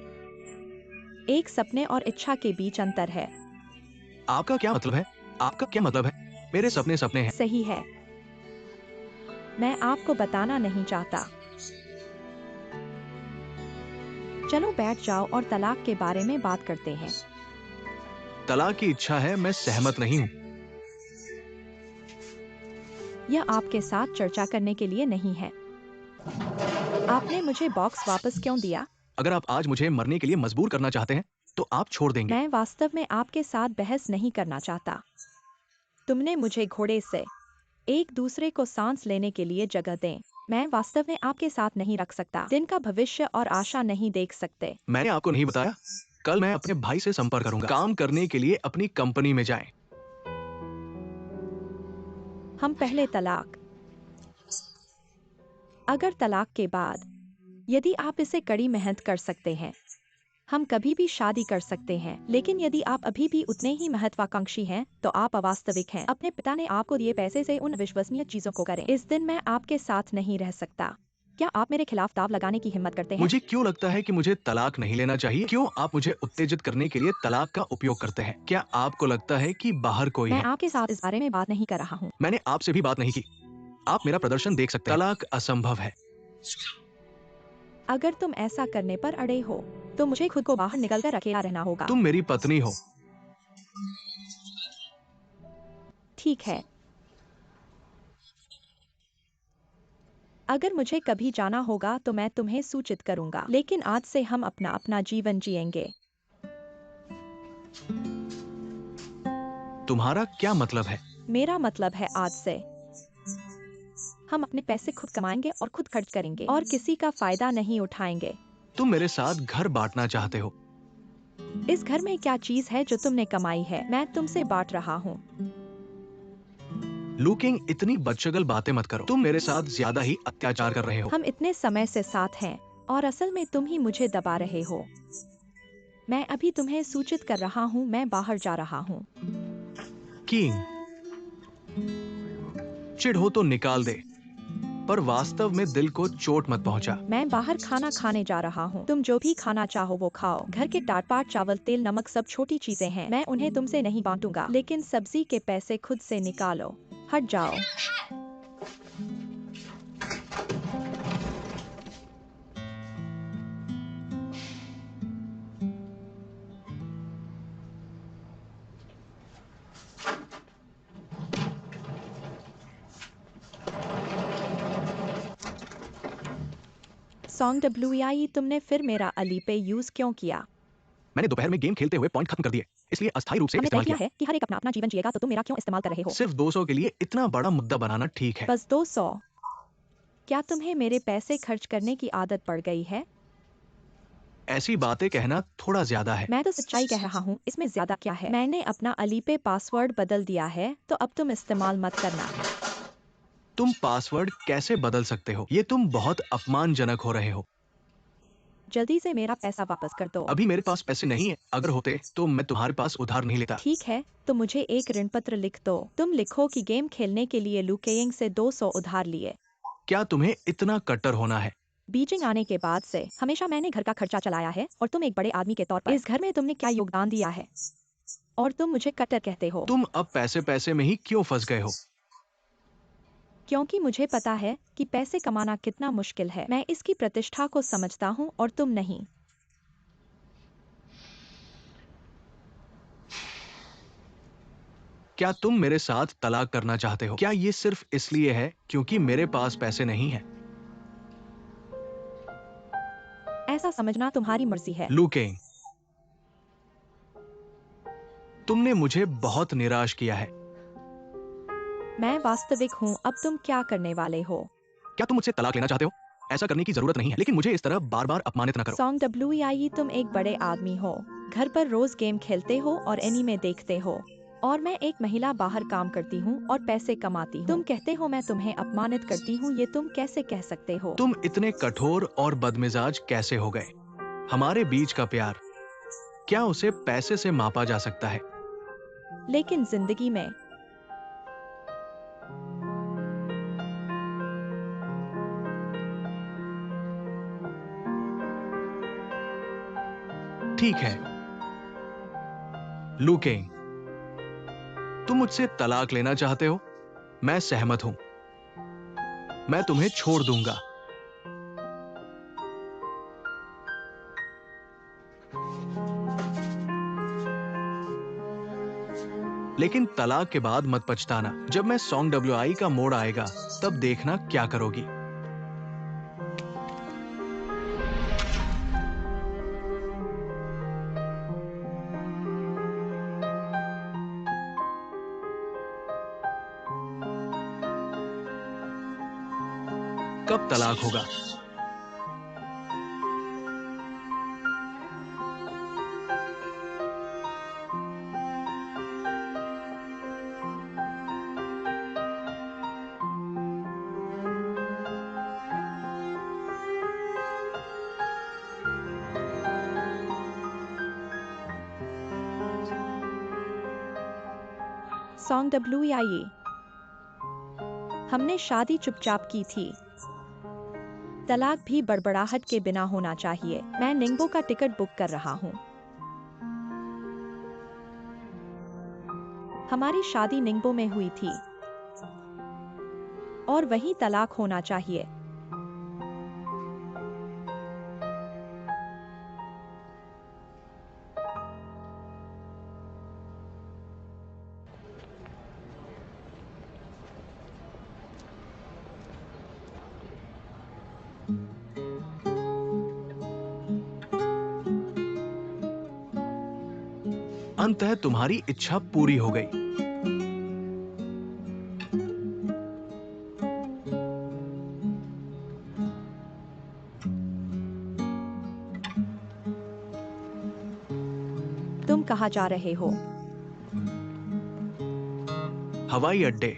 एक सपने और इच्छा के बीच अंतर है। आपका क्या मतलब है? आपका क्या मतलब है? मेरे सपने सपने हैं। सही है, मैं आपको बताना नहीं चाहता। चलो बैठ जाओ और तलाक के बारे में बात करते हैं। तलाक की इच्छा है, मैं सहमत नहीं हूँ। यह आपके साथ चर्चा करने के लिए नहीं है। आपने मुझे बॉक्स वापस क्यों दिया? अगर आप आज मुझे मरने के लिए मजबूर करना चाहते हैं, तो आप छोड़ देंगे। मैं वास्तव में आपके साथ बहस नहीं करना चाहता। तुमने मुझे घोड़े से एक दूसरे को सांस लेने के लिए जगह दें। मैं वास्तव में आपके साथ नहीं रख सकता। दिन का भविष्य और आशा नहीं देख सकते। मैंने आपको नहीं बताया? कल मैं अपने भाई से संपर्क करूंगा। काम करने के लिए अपनी कंपनी में जाएं। हम पहले तलाक, अगर तलाक के बाद यदि आप इसे कड़ी मेहनत कर सकते हैं, हम कभी भी शादी कर सकते हैं। लेकिन यदि आप अभी भी उतने ही महत्वाकांक्षी हैं, तो आप अवास्तविक हैं। अपने पिता ने आपको दिए पैसे से उन विश्वसनीय चीजों को करें। इस दिन मैं आपके साथ नहीं रह सकता। क्या आप मेरे खिलाफ दाव लगाने की हिम्मत करते हैं? मुझे क्यों लगता है कि मुझे तलाक नहीं लेना चाहिए? क्यों आप मुझे उत्तेजित करने के लिए तलाक का उपयोग करते हैं? क्या आपको लगता है कि बाहर कोई मैं है? आपके साथ इस बारे में बात नहीं कर रहा हूँ। मैंने आपसे भी बात नहीं की। आप मेरा प्रदर्शन देख सकते हैं। तलाक असंभव है। अगर तुम ऐसा करने पर अड़े हो, तो मुझे खुद को बाहर निकलकर अकेला रहना होगा। तुम मेरी पत्नी हो। ठीक है, अगर मुझे कभी जाना होगा तो मैं तुम्हें सूचित करूंगा। लेकिन आज से हम अपना अपना जीवन जिएंगे। तुम्हारा क्या मतलब है? मेरा मतलब है आज से हम अपने पैसे खुद कमाएंगे और खुद खर्च करेंगे और किसी का फायदा नहीं उठाएंगे। तुम मेरे साथ घर बांटना चाहते हो। इस घर में क्या चीज है जो तुमने कमाई है? मैं तुमसे बांट रहा हूँ। लुकिंग, इतनी बदशगल बातें मत करो। तुम मेरे साथ ज्यादा ही अत्याचार कर रहे हो। हम इतने समय से साथ हैं और असल में तुम ही मुझे दबा रहे हो। मैं अभी तुम्हें सूचित कर रहा हूँ, मैं बाहर जा रहा हूँ। किंग, चिढ़ हो तो निकाल दे, पर वास्तव में दिल को चोट मत पहुंचा। मैं बाहर खाना खाने जा रहा हूँ। तुम जो भी खाना चाहो वो खाओ। घर के टाटपाट चावल, तेल, नमक सब छोटी चीजें हैं। मैं उन्हें तुमसे नहीं बांटूंगा। लेकिन सब्जी के पैसे खुद से निकालो। हट जाओ। सॉन्ग WI, तुमने फिर मेरा अली पे यूज क्यों किया? मैंने दोपहर में गेम खेलते हुए पॉइंट खत्म कर दिए। इसलिए अस्थायी रूप से हमने तय इस्तेमाल किया किया। है कि हर एक अपना अपना जीवन जिएगा, तो तुम मेरा क्यों इस्तेमाल कर रहे हो? सिर्फ 200 के लिए इतना बड़ा मुद्दा बनाना ठीक है। बस 200? क्या तुम्हें मेरे पैसे खर्च करने की आदत पड़ गई है? ऐसी बातें कहना थोड़ा ज्यादा है। मैं तो सच्चाई कह रहा हूँ, इसमें ज्यादा क्या है? मैंने अपना अलीपे पासवर्ड बदल दिया है, तो अब तुम इस्तेमाल मत करना। तुम पासवर्ड कैसे बदल सकते हो? ये तुम बहुत अपमानजनक हो रहे हो। जल्दी से मेरा पैसा वापस कर दो। अभी मेरे पास पैसे नहीं है। अगर होते तो मैं तुम्हारे पास उधार नहीं लेता। ठीक है, तो मुझे एक ऋण पत्र लिख दो। तुम लिखो कि गेम खेलने के लिए लू केइंग से 200 उधार लिए। क्या तुम्हें इतना कट्टर होना है? बीजिंग आने के बाद से हमेशा मैंने घर का खर्चा चलाया है, और तुम एक बड़े आदमी के तौर पर इस घर में तुमने क्या योगदान दिया है? और तुम मुझे कट्टर कहते हो? तुम अब पैसे में ही क्यों फंस गए हो? क्योंकि मुझे पता है कि पैसे कमाना कितना मुश्किल है। मैं इसकी प्रतिष्ठा को समझता हूँ और तुम नहीं। क्या तुम मेरे साथ तलाक करना चाहते हो? क्या ये सिर्फ इसलिए है क्योंकि मेरे पास पैसे नहीं है? ऐसा समझना तुम्हारी मर्जी है। लू केइंग, तुमने मुझे बहुत निराश किया है। मैं वास्तविक हूँ। अब तुम क्या करने वाले हो? क्या तुम मुझसे तलाक लेना चाहते हो? ऐसा करने की जरूरत नहीं है, लेकिन मुझे इस तरह बार बार अपमानित न करो। सॉन्ग WEIE, तुम एक बड़े आदमी हो, घर पर रोज गेम खेलते हो और एनीमे देखते हो, और मैं एक महिला बाहर काम करती हूँ और पैसे कमाती हूँ। तुम कहते हो मैं तुम्हें अपमानित करती हूँ, ये तुम कैसे कह सकते हो? तुम इतने कठोर और बदमिजाज कैसे हो गए? हमारे बीच का प्यार, क्या उसे पैसे से मापा जा सकता है? लेकिन जिंदगी में ठीक है लू केइंग, तुम मुझसे तलाक लेना चाहते हो? मैं सहमत हूं। मैं तुम्हें छोड़ दूंगा। लेकिन तलाक के बाद मत पछताना। जब मैं सॉन्ग WI का मोड़ आएगा, तब देखना क्या करोगी। कब तलाक होगा? सॉन्ग WEIE, हमने शादी चुपचाप की थी। तलाक भी बड़बड़ाहट के बिना होना चाहिए। मैं निंगबो का टिकट बुक कर रहा हूँ। हमारी शादी निंगबो में हुई थी, और वहीं तलाक होना चाहिए। अंततः तुम्हारी इच्छा पूरी हो गई। तुम कहाँ जा रहे हो? हवाई अड्डे।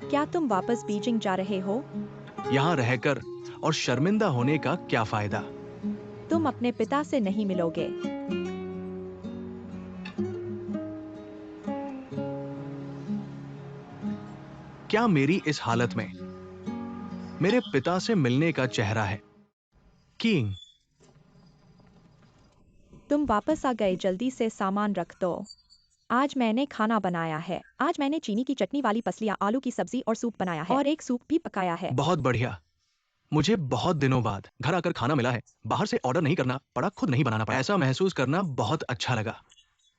क्या तुम वापस बीजिंग जा रहे हो? यहां रहकर और शर्मिंदा होने का क्या फायदा? तुम अपने पिता से नहीं मिलोगे। क्या मेरी इस हालत में मेरे पिता से मिलने का चेहरा है? किंग, तुम वापस आ गए। जल्दी से सामान रख दो। आज मैंने खाना बनाया है। आज मैंने चीनी की चटनी वाली पसलियां, आलू की सब्जी और सूप बनाया है, और एक सूप भी पकाया है। बहुत बढ़िया। मुझे बहुत दिनों बाद घर आकर खाना मिला है। बाहर से ऑर्डर नहीं करना पड़ा, खुद नहीं बनाना पड़ा। ऐसा महसूस करना बहुत अच्छा लगा।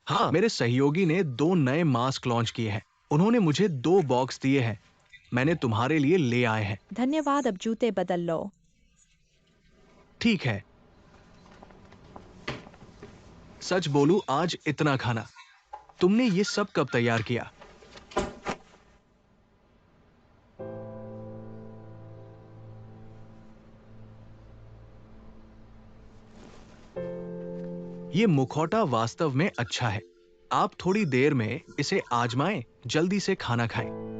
हाँ, मेरे सहयोगी ने 2 नए मास्क लॉन्च किए हैं। उन्होंने मुझे 2 बॉक्स दिए हैं। मैंने तुम्हारे लिए ले आए हैं। धन्यवाद। अब जूते बदल लो। ठीक है। सच बोलूं, आज इतना खाना तुमने ये सब कब तैयार किया? ये मुखौटा वास्तव में अच्छा है। आप थोड़ी देर में इसे आजमाएं, जल्दी से खाना खाएं।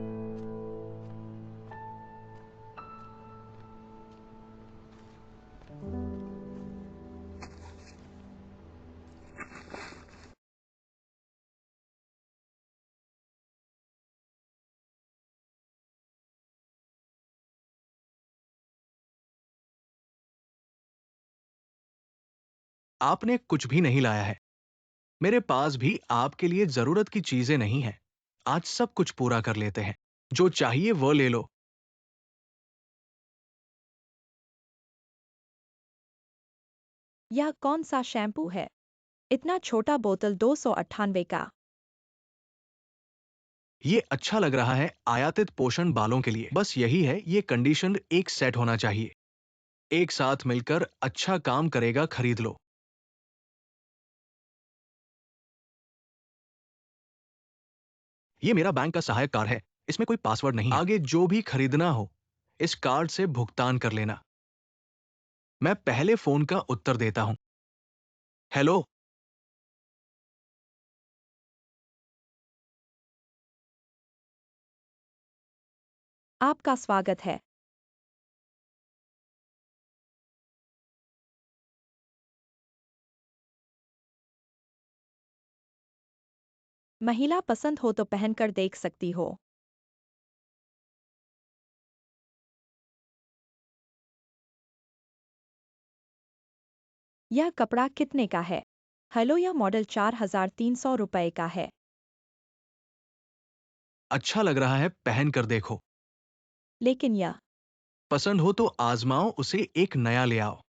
आपने कुछ भी नहीं लाया है। मेरे पास भी आपके लिए जरूरत की चीजें नहीं हैं। आज सब कुछ पूरा कर लेते हैं। जो चाहिए वो ले लो। यह कौन सा शैम्पू है? इतना छोटा बोतल 298 का। ये अच्छा लग रहा है आयातित पोषण बालों के लिए। बस यही है, ये कंडीशनर एक सेट होना चाहिए। एक साथ मिलकर अच्छा काम करेगा, खरीद लो। ये मेरा बैंक का सहायक कार्ड है। इसमें कोई पासवर्ड नहीं है। आगे जो भी खरीदना हो इस कार्ड से भुगतान कर लेना। मैं पहले फोन का उत्तर देता हूं। हेलो। आपका स्वागत है। महिला पसंद हो तो पहनकर देख सकती हो। यह कपड़ा कितने का है? हेलो, यह मॉडल 4300 रुपए का है। अच्छा लग रहा है, पहन कर देखो। लेकिन यह पसंद हो तो आजमाओ, उसे एक नया ले आओ।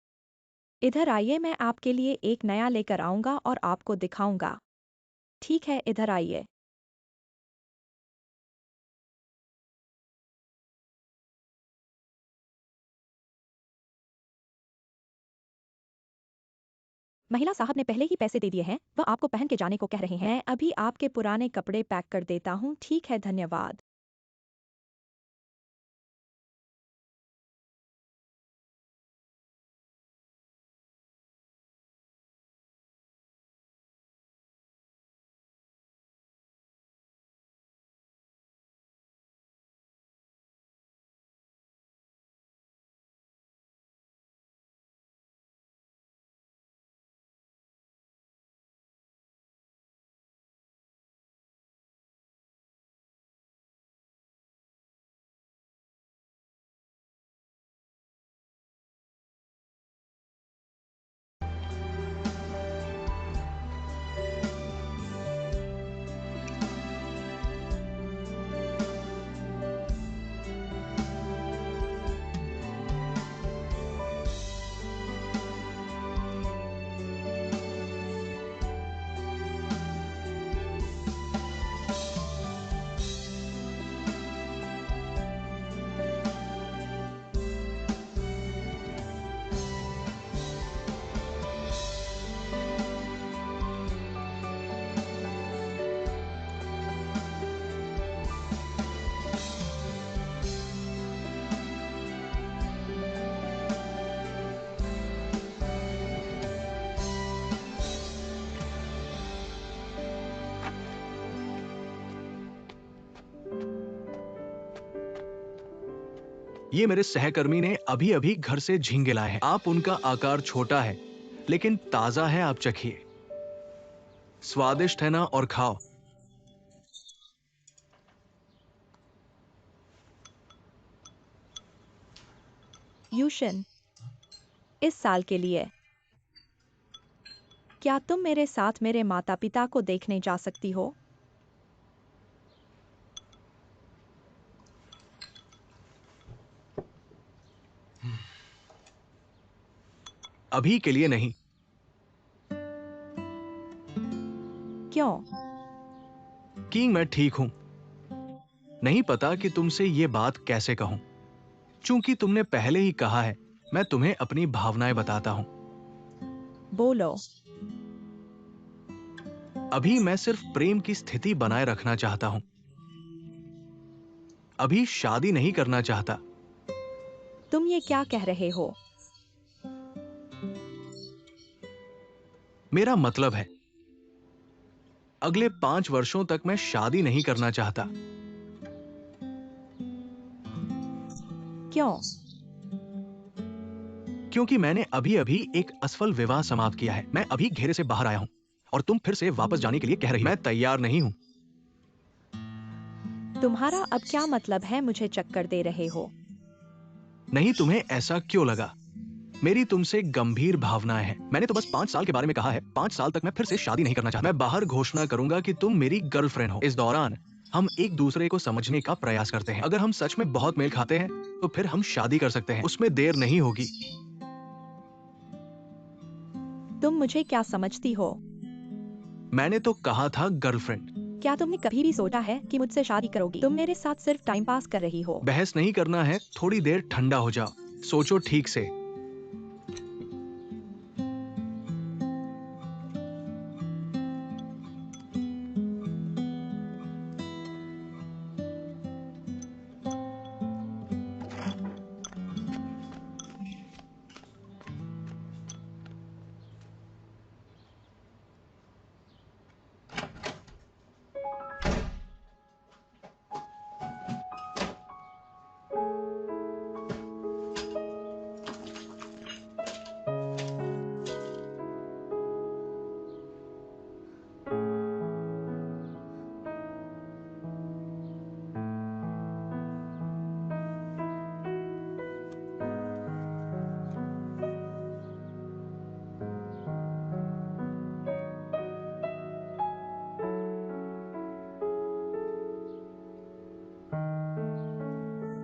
इधर आइए, मैं आपके लिए एक नया लेकर आऊंगा और आपको दिखाऊंगा। ठीक है, इधर आइए। महिला साहब ने पहले ही पैसे दे दिए हैं। वह आपको पहन के जाने को कह रहे हैं। मैं अभी आपके पुराने कपड़े पैक कर देता हूँ। ठीक है, धन्यवाद। ये मेरे सहकर्मी ने अभी अभी घर से झींगे लाए हैं। आप उनका आकार छोटा है लेकिन ताजा है, आप चखिए। स्वादिष्ट है ना? और खाओ। यूशन, इस साल के लिए क्या तुम मेरे साथ मेरे माता पिता को देखने जा सकती हो? अभी के लिए नहीं। क्यों? किंग, मैं ठीक हूं। नहीं पता कि तुमसे ये बात कैसे कहूं। चूंकि तुमने पहले ही कहा है, मैं तुम्हें अपनी भावनाएं बताता हूं। बोलो। अभी मैं सिर्फ प्रेम की स्थिति बनाए रखना चाहता हूं। अभी शादी नहीं करना चाहता। तुम ये क्या कह रहे हो? मेरा मतलब है, अगले 5 वर्षों तक मैं शादी नहीं करना चाहता। क्यों? क्योंकि मैंने अभी अभी एक असफल विवाह समाप्त किया है। मैं अभी घेरे से बाहर आया हूं और तुम फिर से वापस जाने के लिए कह रही हो। मैं तैयार नहीं हूं। तुम्हारा अब क्या मतलब है? मुझे चक्कर दे रहे हो? नहीं, तुम्हें ऐसा क्यों लगा? मेरी तुमसे गंभीर भावनाएं हैं। मैंने तो बस 5 साल के बारे में कहा है। 5 साल तक मैं फिर से शादी नहीं करना चाहता। मैं बाहर घोषणा करूंगा कि तुम मेरी गर्लफ्रेंड हो। इस दौरान हम एक दूसरे को समझने का प्रयास करते हैं। अगर हम सच में बहुत मेल खाते हैं तो फिर हम शादी कर सकते हैं। उसमें देर नहीं होगी। तुम मुझे क्या समझती हो? मैंने तो कहा था गर्लफ्रेंड। क्या तुमने कभी भी सोचा है कि मुझसे शादी करोगी? तुम मेरे साथ सिर्फ टाइम पास कर रही हो। बहस नहीं करना है। थोड़ी देर ठंडा हो जाओ। सोचो ठीक से।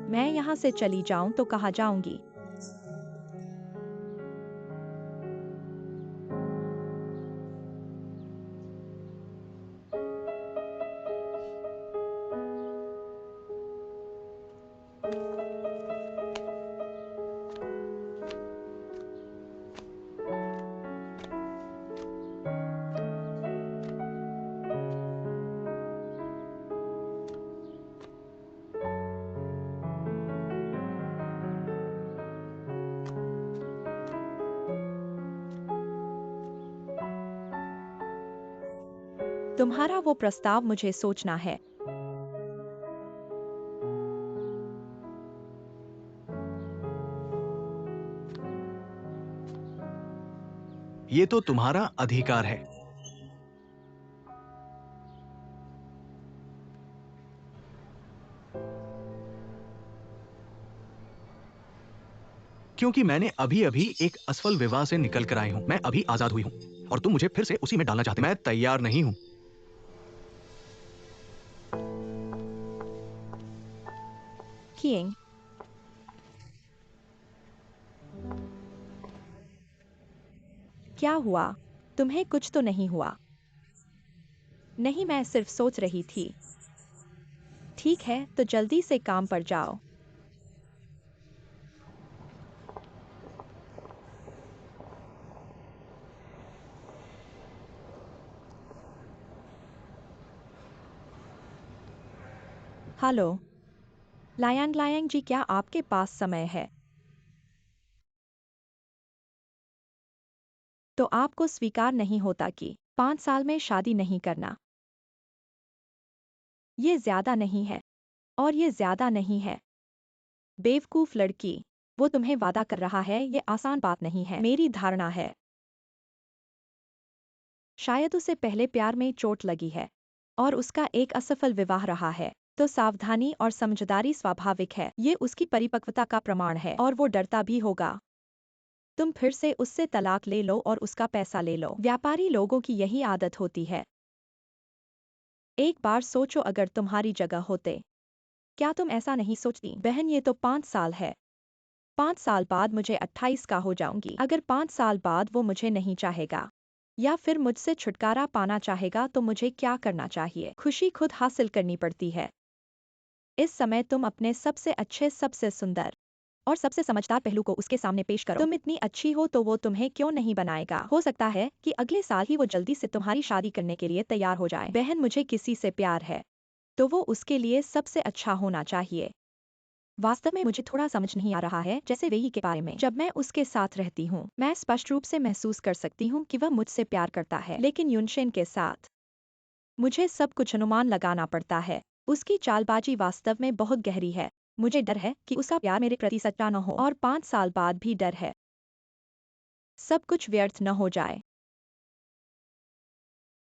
मैं यहाँ से चली जाऊं तो कहाँ जाऊंगी? तुम्हारा वो प्रस्ताव मुझे सोचना है। ये तो तुम्हारा अधिकार है। क्योंकि मैंने अभी अभी एक असफल विवाह से निकल कर आई हूं। मैं अभी आजाद हुई हूं और तुम मुझे फिर से उसी में डालना चाहते। मैं तैयार नहीं हूं। किंग, क्या हुआ? तुम्हें कुछ तो नहीं हुआ? नहीं, मैं सिर्फ सोच रही थी। ठीक है, तो जल्दी से काम पर जाओ। हेलो लायांग, लायांग जी, क्या आपके पास समय है? तो आपको स्वीकार नहीं होता कि 5 साल में शादी नहीं करना? ये ज्यादा नहीं है और ये ज्यादा नहीं है। बेवकूफ लड़की, वो तुम्हें वादा कर रहा है, ये आसान बात नहीं है। मेरी धारणा है शायद उसे पहले प्यार में चोट लगी है और उसका एक असफल विवाह रहा है। तो सावधानी और समझदारी स्वाभाविक है। ये उसकी परिपक्वता का प्रमाण है और वो डरता भी होगा। तुम फिर से उससे तलाक ले लो और उसका पैसा ले लो। व्यापारी लोगों की यही आदत होती है। एक बार सोचो, अगर तुम्हारी जगह होते, क्या तुम ऐसा नहीं सोचती? बहन, ये तो 5 साल है। 5 साल बाद मुझे 28 का हो जाऊंगी। अगर 5 साल बाद वो मुझे नहीं चाहेगा या फिर मुझसे छुटकारा पाना चाहेगा तो मुझे क्या करना चाहिए? खुशी खुद हासिल करनी पड़ती है। इस समय तुम अपने सबसे अच्छे, सबसे सुंदर और सबसे समझदार पहलू को उसके सामने पेश करो। तुम इतनी अच्छी हो तो वो तुम्हें क्यों नहीं बनाएगा? हो सकता है कि अगले साल ही वो जल्दी से तुम्हारी शादी करने के लिए तैयार हो जाए। बहन, मुझे किसी से प्यार है तो वो उसके लिए सबसे अच्छा होना चाहिए। वास्तव में मुझे थोड़ा समझ नहीं आ रहा है जैसे वेही के बारे में। जब मैं उसके साथ रहती हूँ मैं स्पष्ट रूप से महसूस कर सकती हूँ कि वह मुझसे प्यार करता है, लेकिन युनशेन के साथ मुझे सब कुछ अनुमान लगाना पड़ता है। उसकी चालबाजी वास्तव में बहुत गहरी है। मुझे डर है कि उसका प्यार मेरे प्रति सच्चा न हो और 5 साल बाद भी डर है सब कुछ व्यर्थ न हो जाए।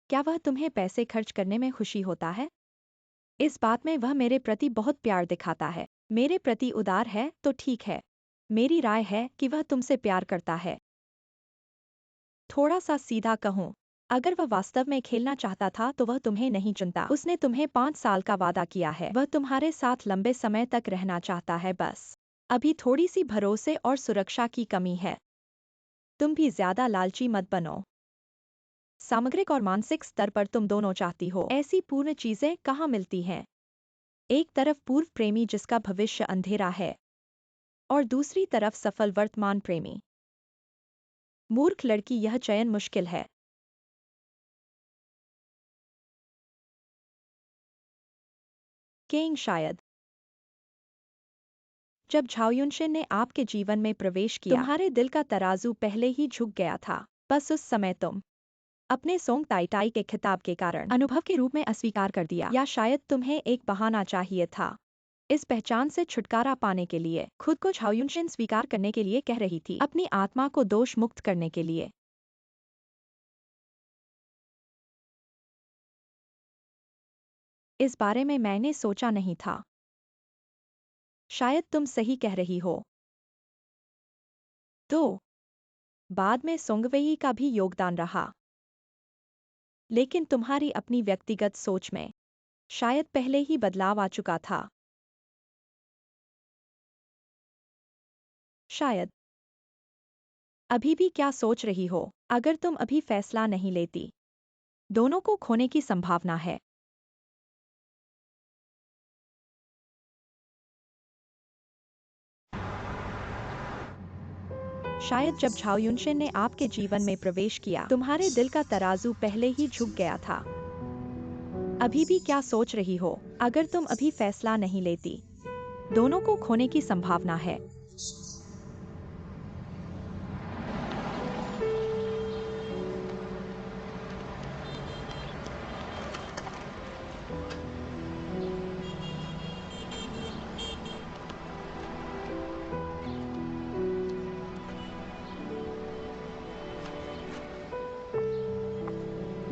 क्या वह तुम्हें पैसे खर्च करने में खुशी होता है? इस बात में वह मेरे प्रति बहुत प्यार दिखाता है। मेरे प्रति उदार है तो ठीक है। मेरी राय है कि वह तुमसे प्यार करता है। थोड़ा सा सीधा कहूँ, अगर वह वास्तव में खेलना चाहता था तो वह तुम्हें नहीं चुनता। उसने तुम्हें 5 साल का वादा किया है। वह तुम्हारे साथ लंबे समय तक रहना चाहता है। बस अभी थोड़ी सी भरोसे और सुरक्षा की कमी है। तुम भी ज्यादा लालची मत बनो। सामग्रिक और मानसिक स्तर पर तुम दोनों चाहती हो। ऐसी पूर्ण चीजें कहाँ मिलती हैं? एक तरफ पूर्व प्रेमी जिसका भविष्य अंधेरा है और दूसरी तरफ सफल वर्तमान प्रेमी। मूर्ख लड़की, यह चयन मुश्किल है। केंग, शायद जब झाओयुनशिन ने आपके जीवन में प्रवेश किया तुम्हारे दिल का तराजू पहले ही झुक गया था। बस उस समय तुम अपने सोंग ताई के खिताब के कारण अनुभव के रूप में अस्वीकार कर दिया, या शायद तुम्हें एक बहाना चाहिए था। इस पहचान से छुटकारा पाने के लिए खुद को झाओयुनशिन स्वीकार करने के लिए कह रही थी, अपनी आत्मा को दोष मुक्त करने के लिए। इस बारे में मैंने सोचा नहीं था। शायद तुम सही कह रही हो। तो बाद में सोंगवेई का भी योगदान रहा, लेकिन तुम्हारी अपनी व्यक्तिगत सोच में शायद पहले ही बदलाव आ चुका था। शायद अभी भी क्या सोच रही हो? अगर तुम अभी फैसला नहीं लेती, दोनों को खोने की संभावना है। शायद जब झाओयुनशिन ने आपके जीवन में प्रवेश किया तुम्हारे दिल का तराजू पहले ही झुक गया था। अभी भी क्या सोच रही हो? अगर तुम अभी फैसला नहीं लेती, दोनों को खोने की संभावना है।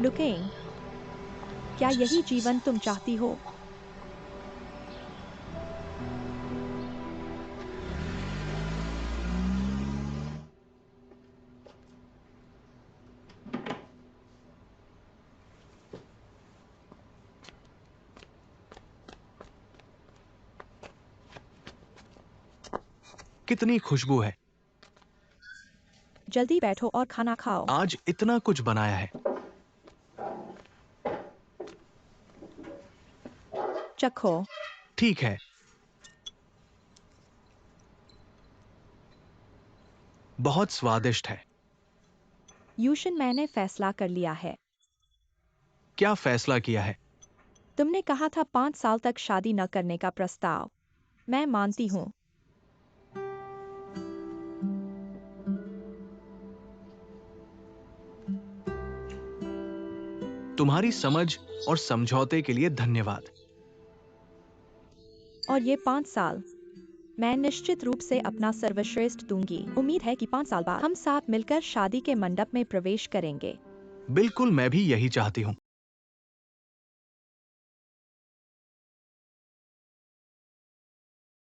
लुकेंग, क्या यही जीवन तुम चाहती हो? कितनी खुशबू है। जल्दी बैठो और खाना खाओ। आज इतना कुछ बनाया है। चखो। ठीक है। बहुत स्वादिष्ट है। यूशन, मैंने फैसला कर लिया है। क्या फैसला किया है? तुमने कहा था 5 साल तक शादी न करने का प्रस्ताव। मैं मानती हूँ। तुम्हारी समझ और समझौते के लिए धन्यवाद। और ये 5 साल मैं निश्चित रूप से अपना सर्वश्रेष्ठ दूंगी। उम्मीद है कि 5 साल बाद हम साथ मिलकर शादी के मंडप में प्रवेश करेंगे। बिल्कुल, मैं भी यही चाहती हूँ।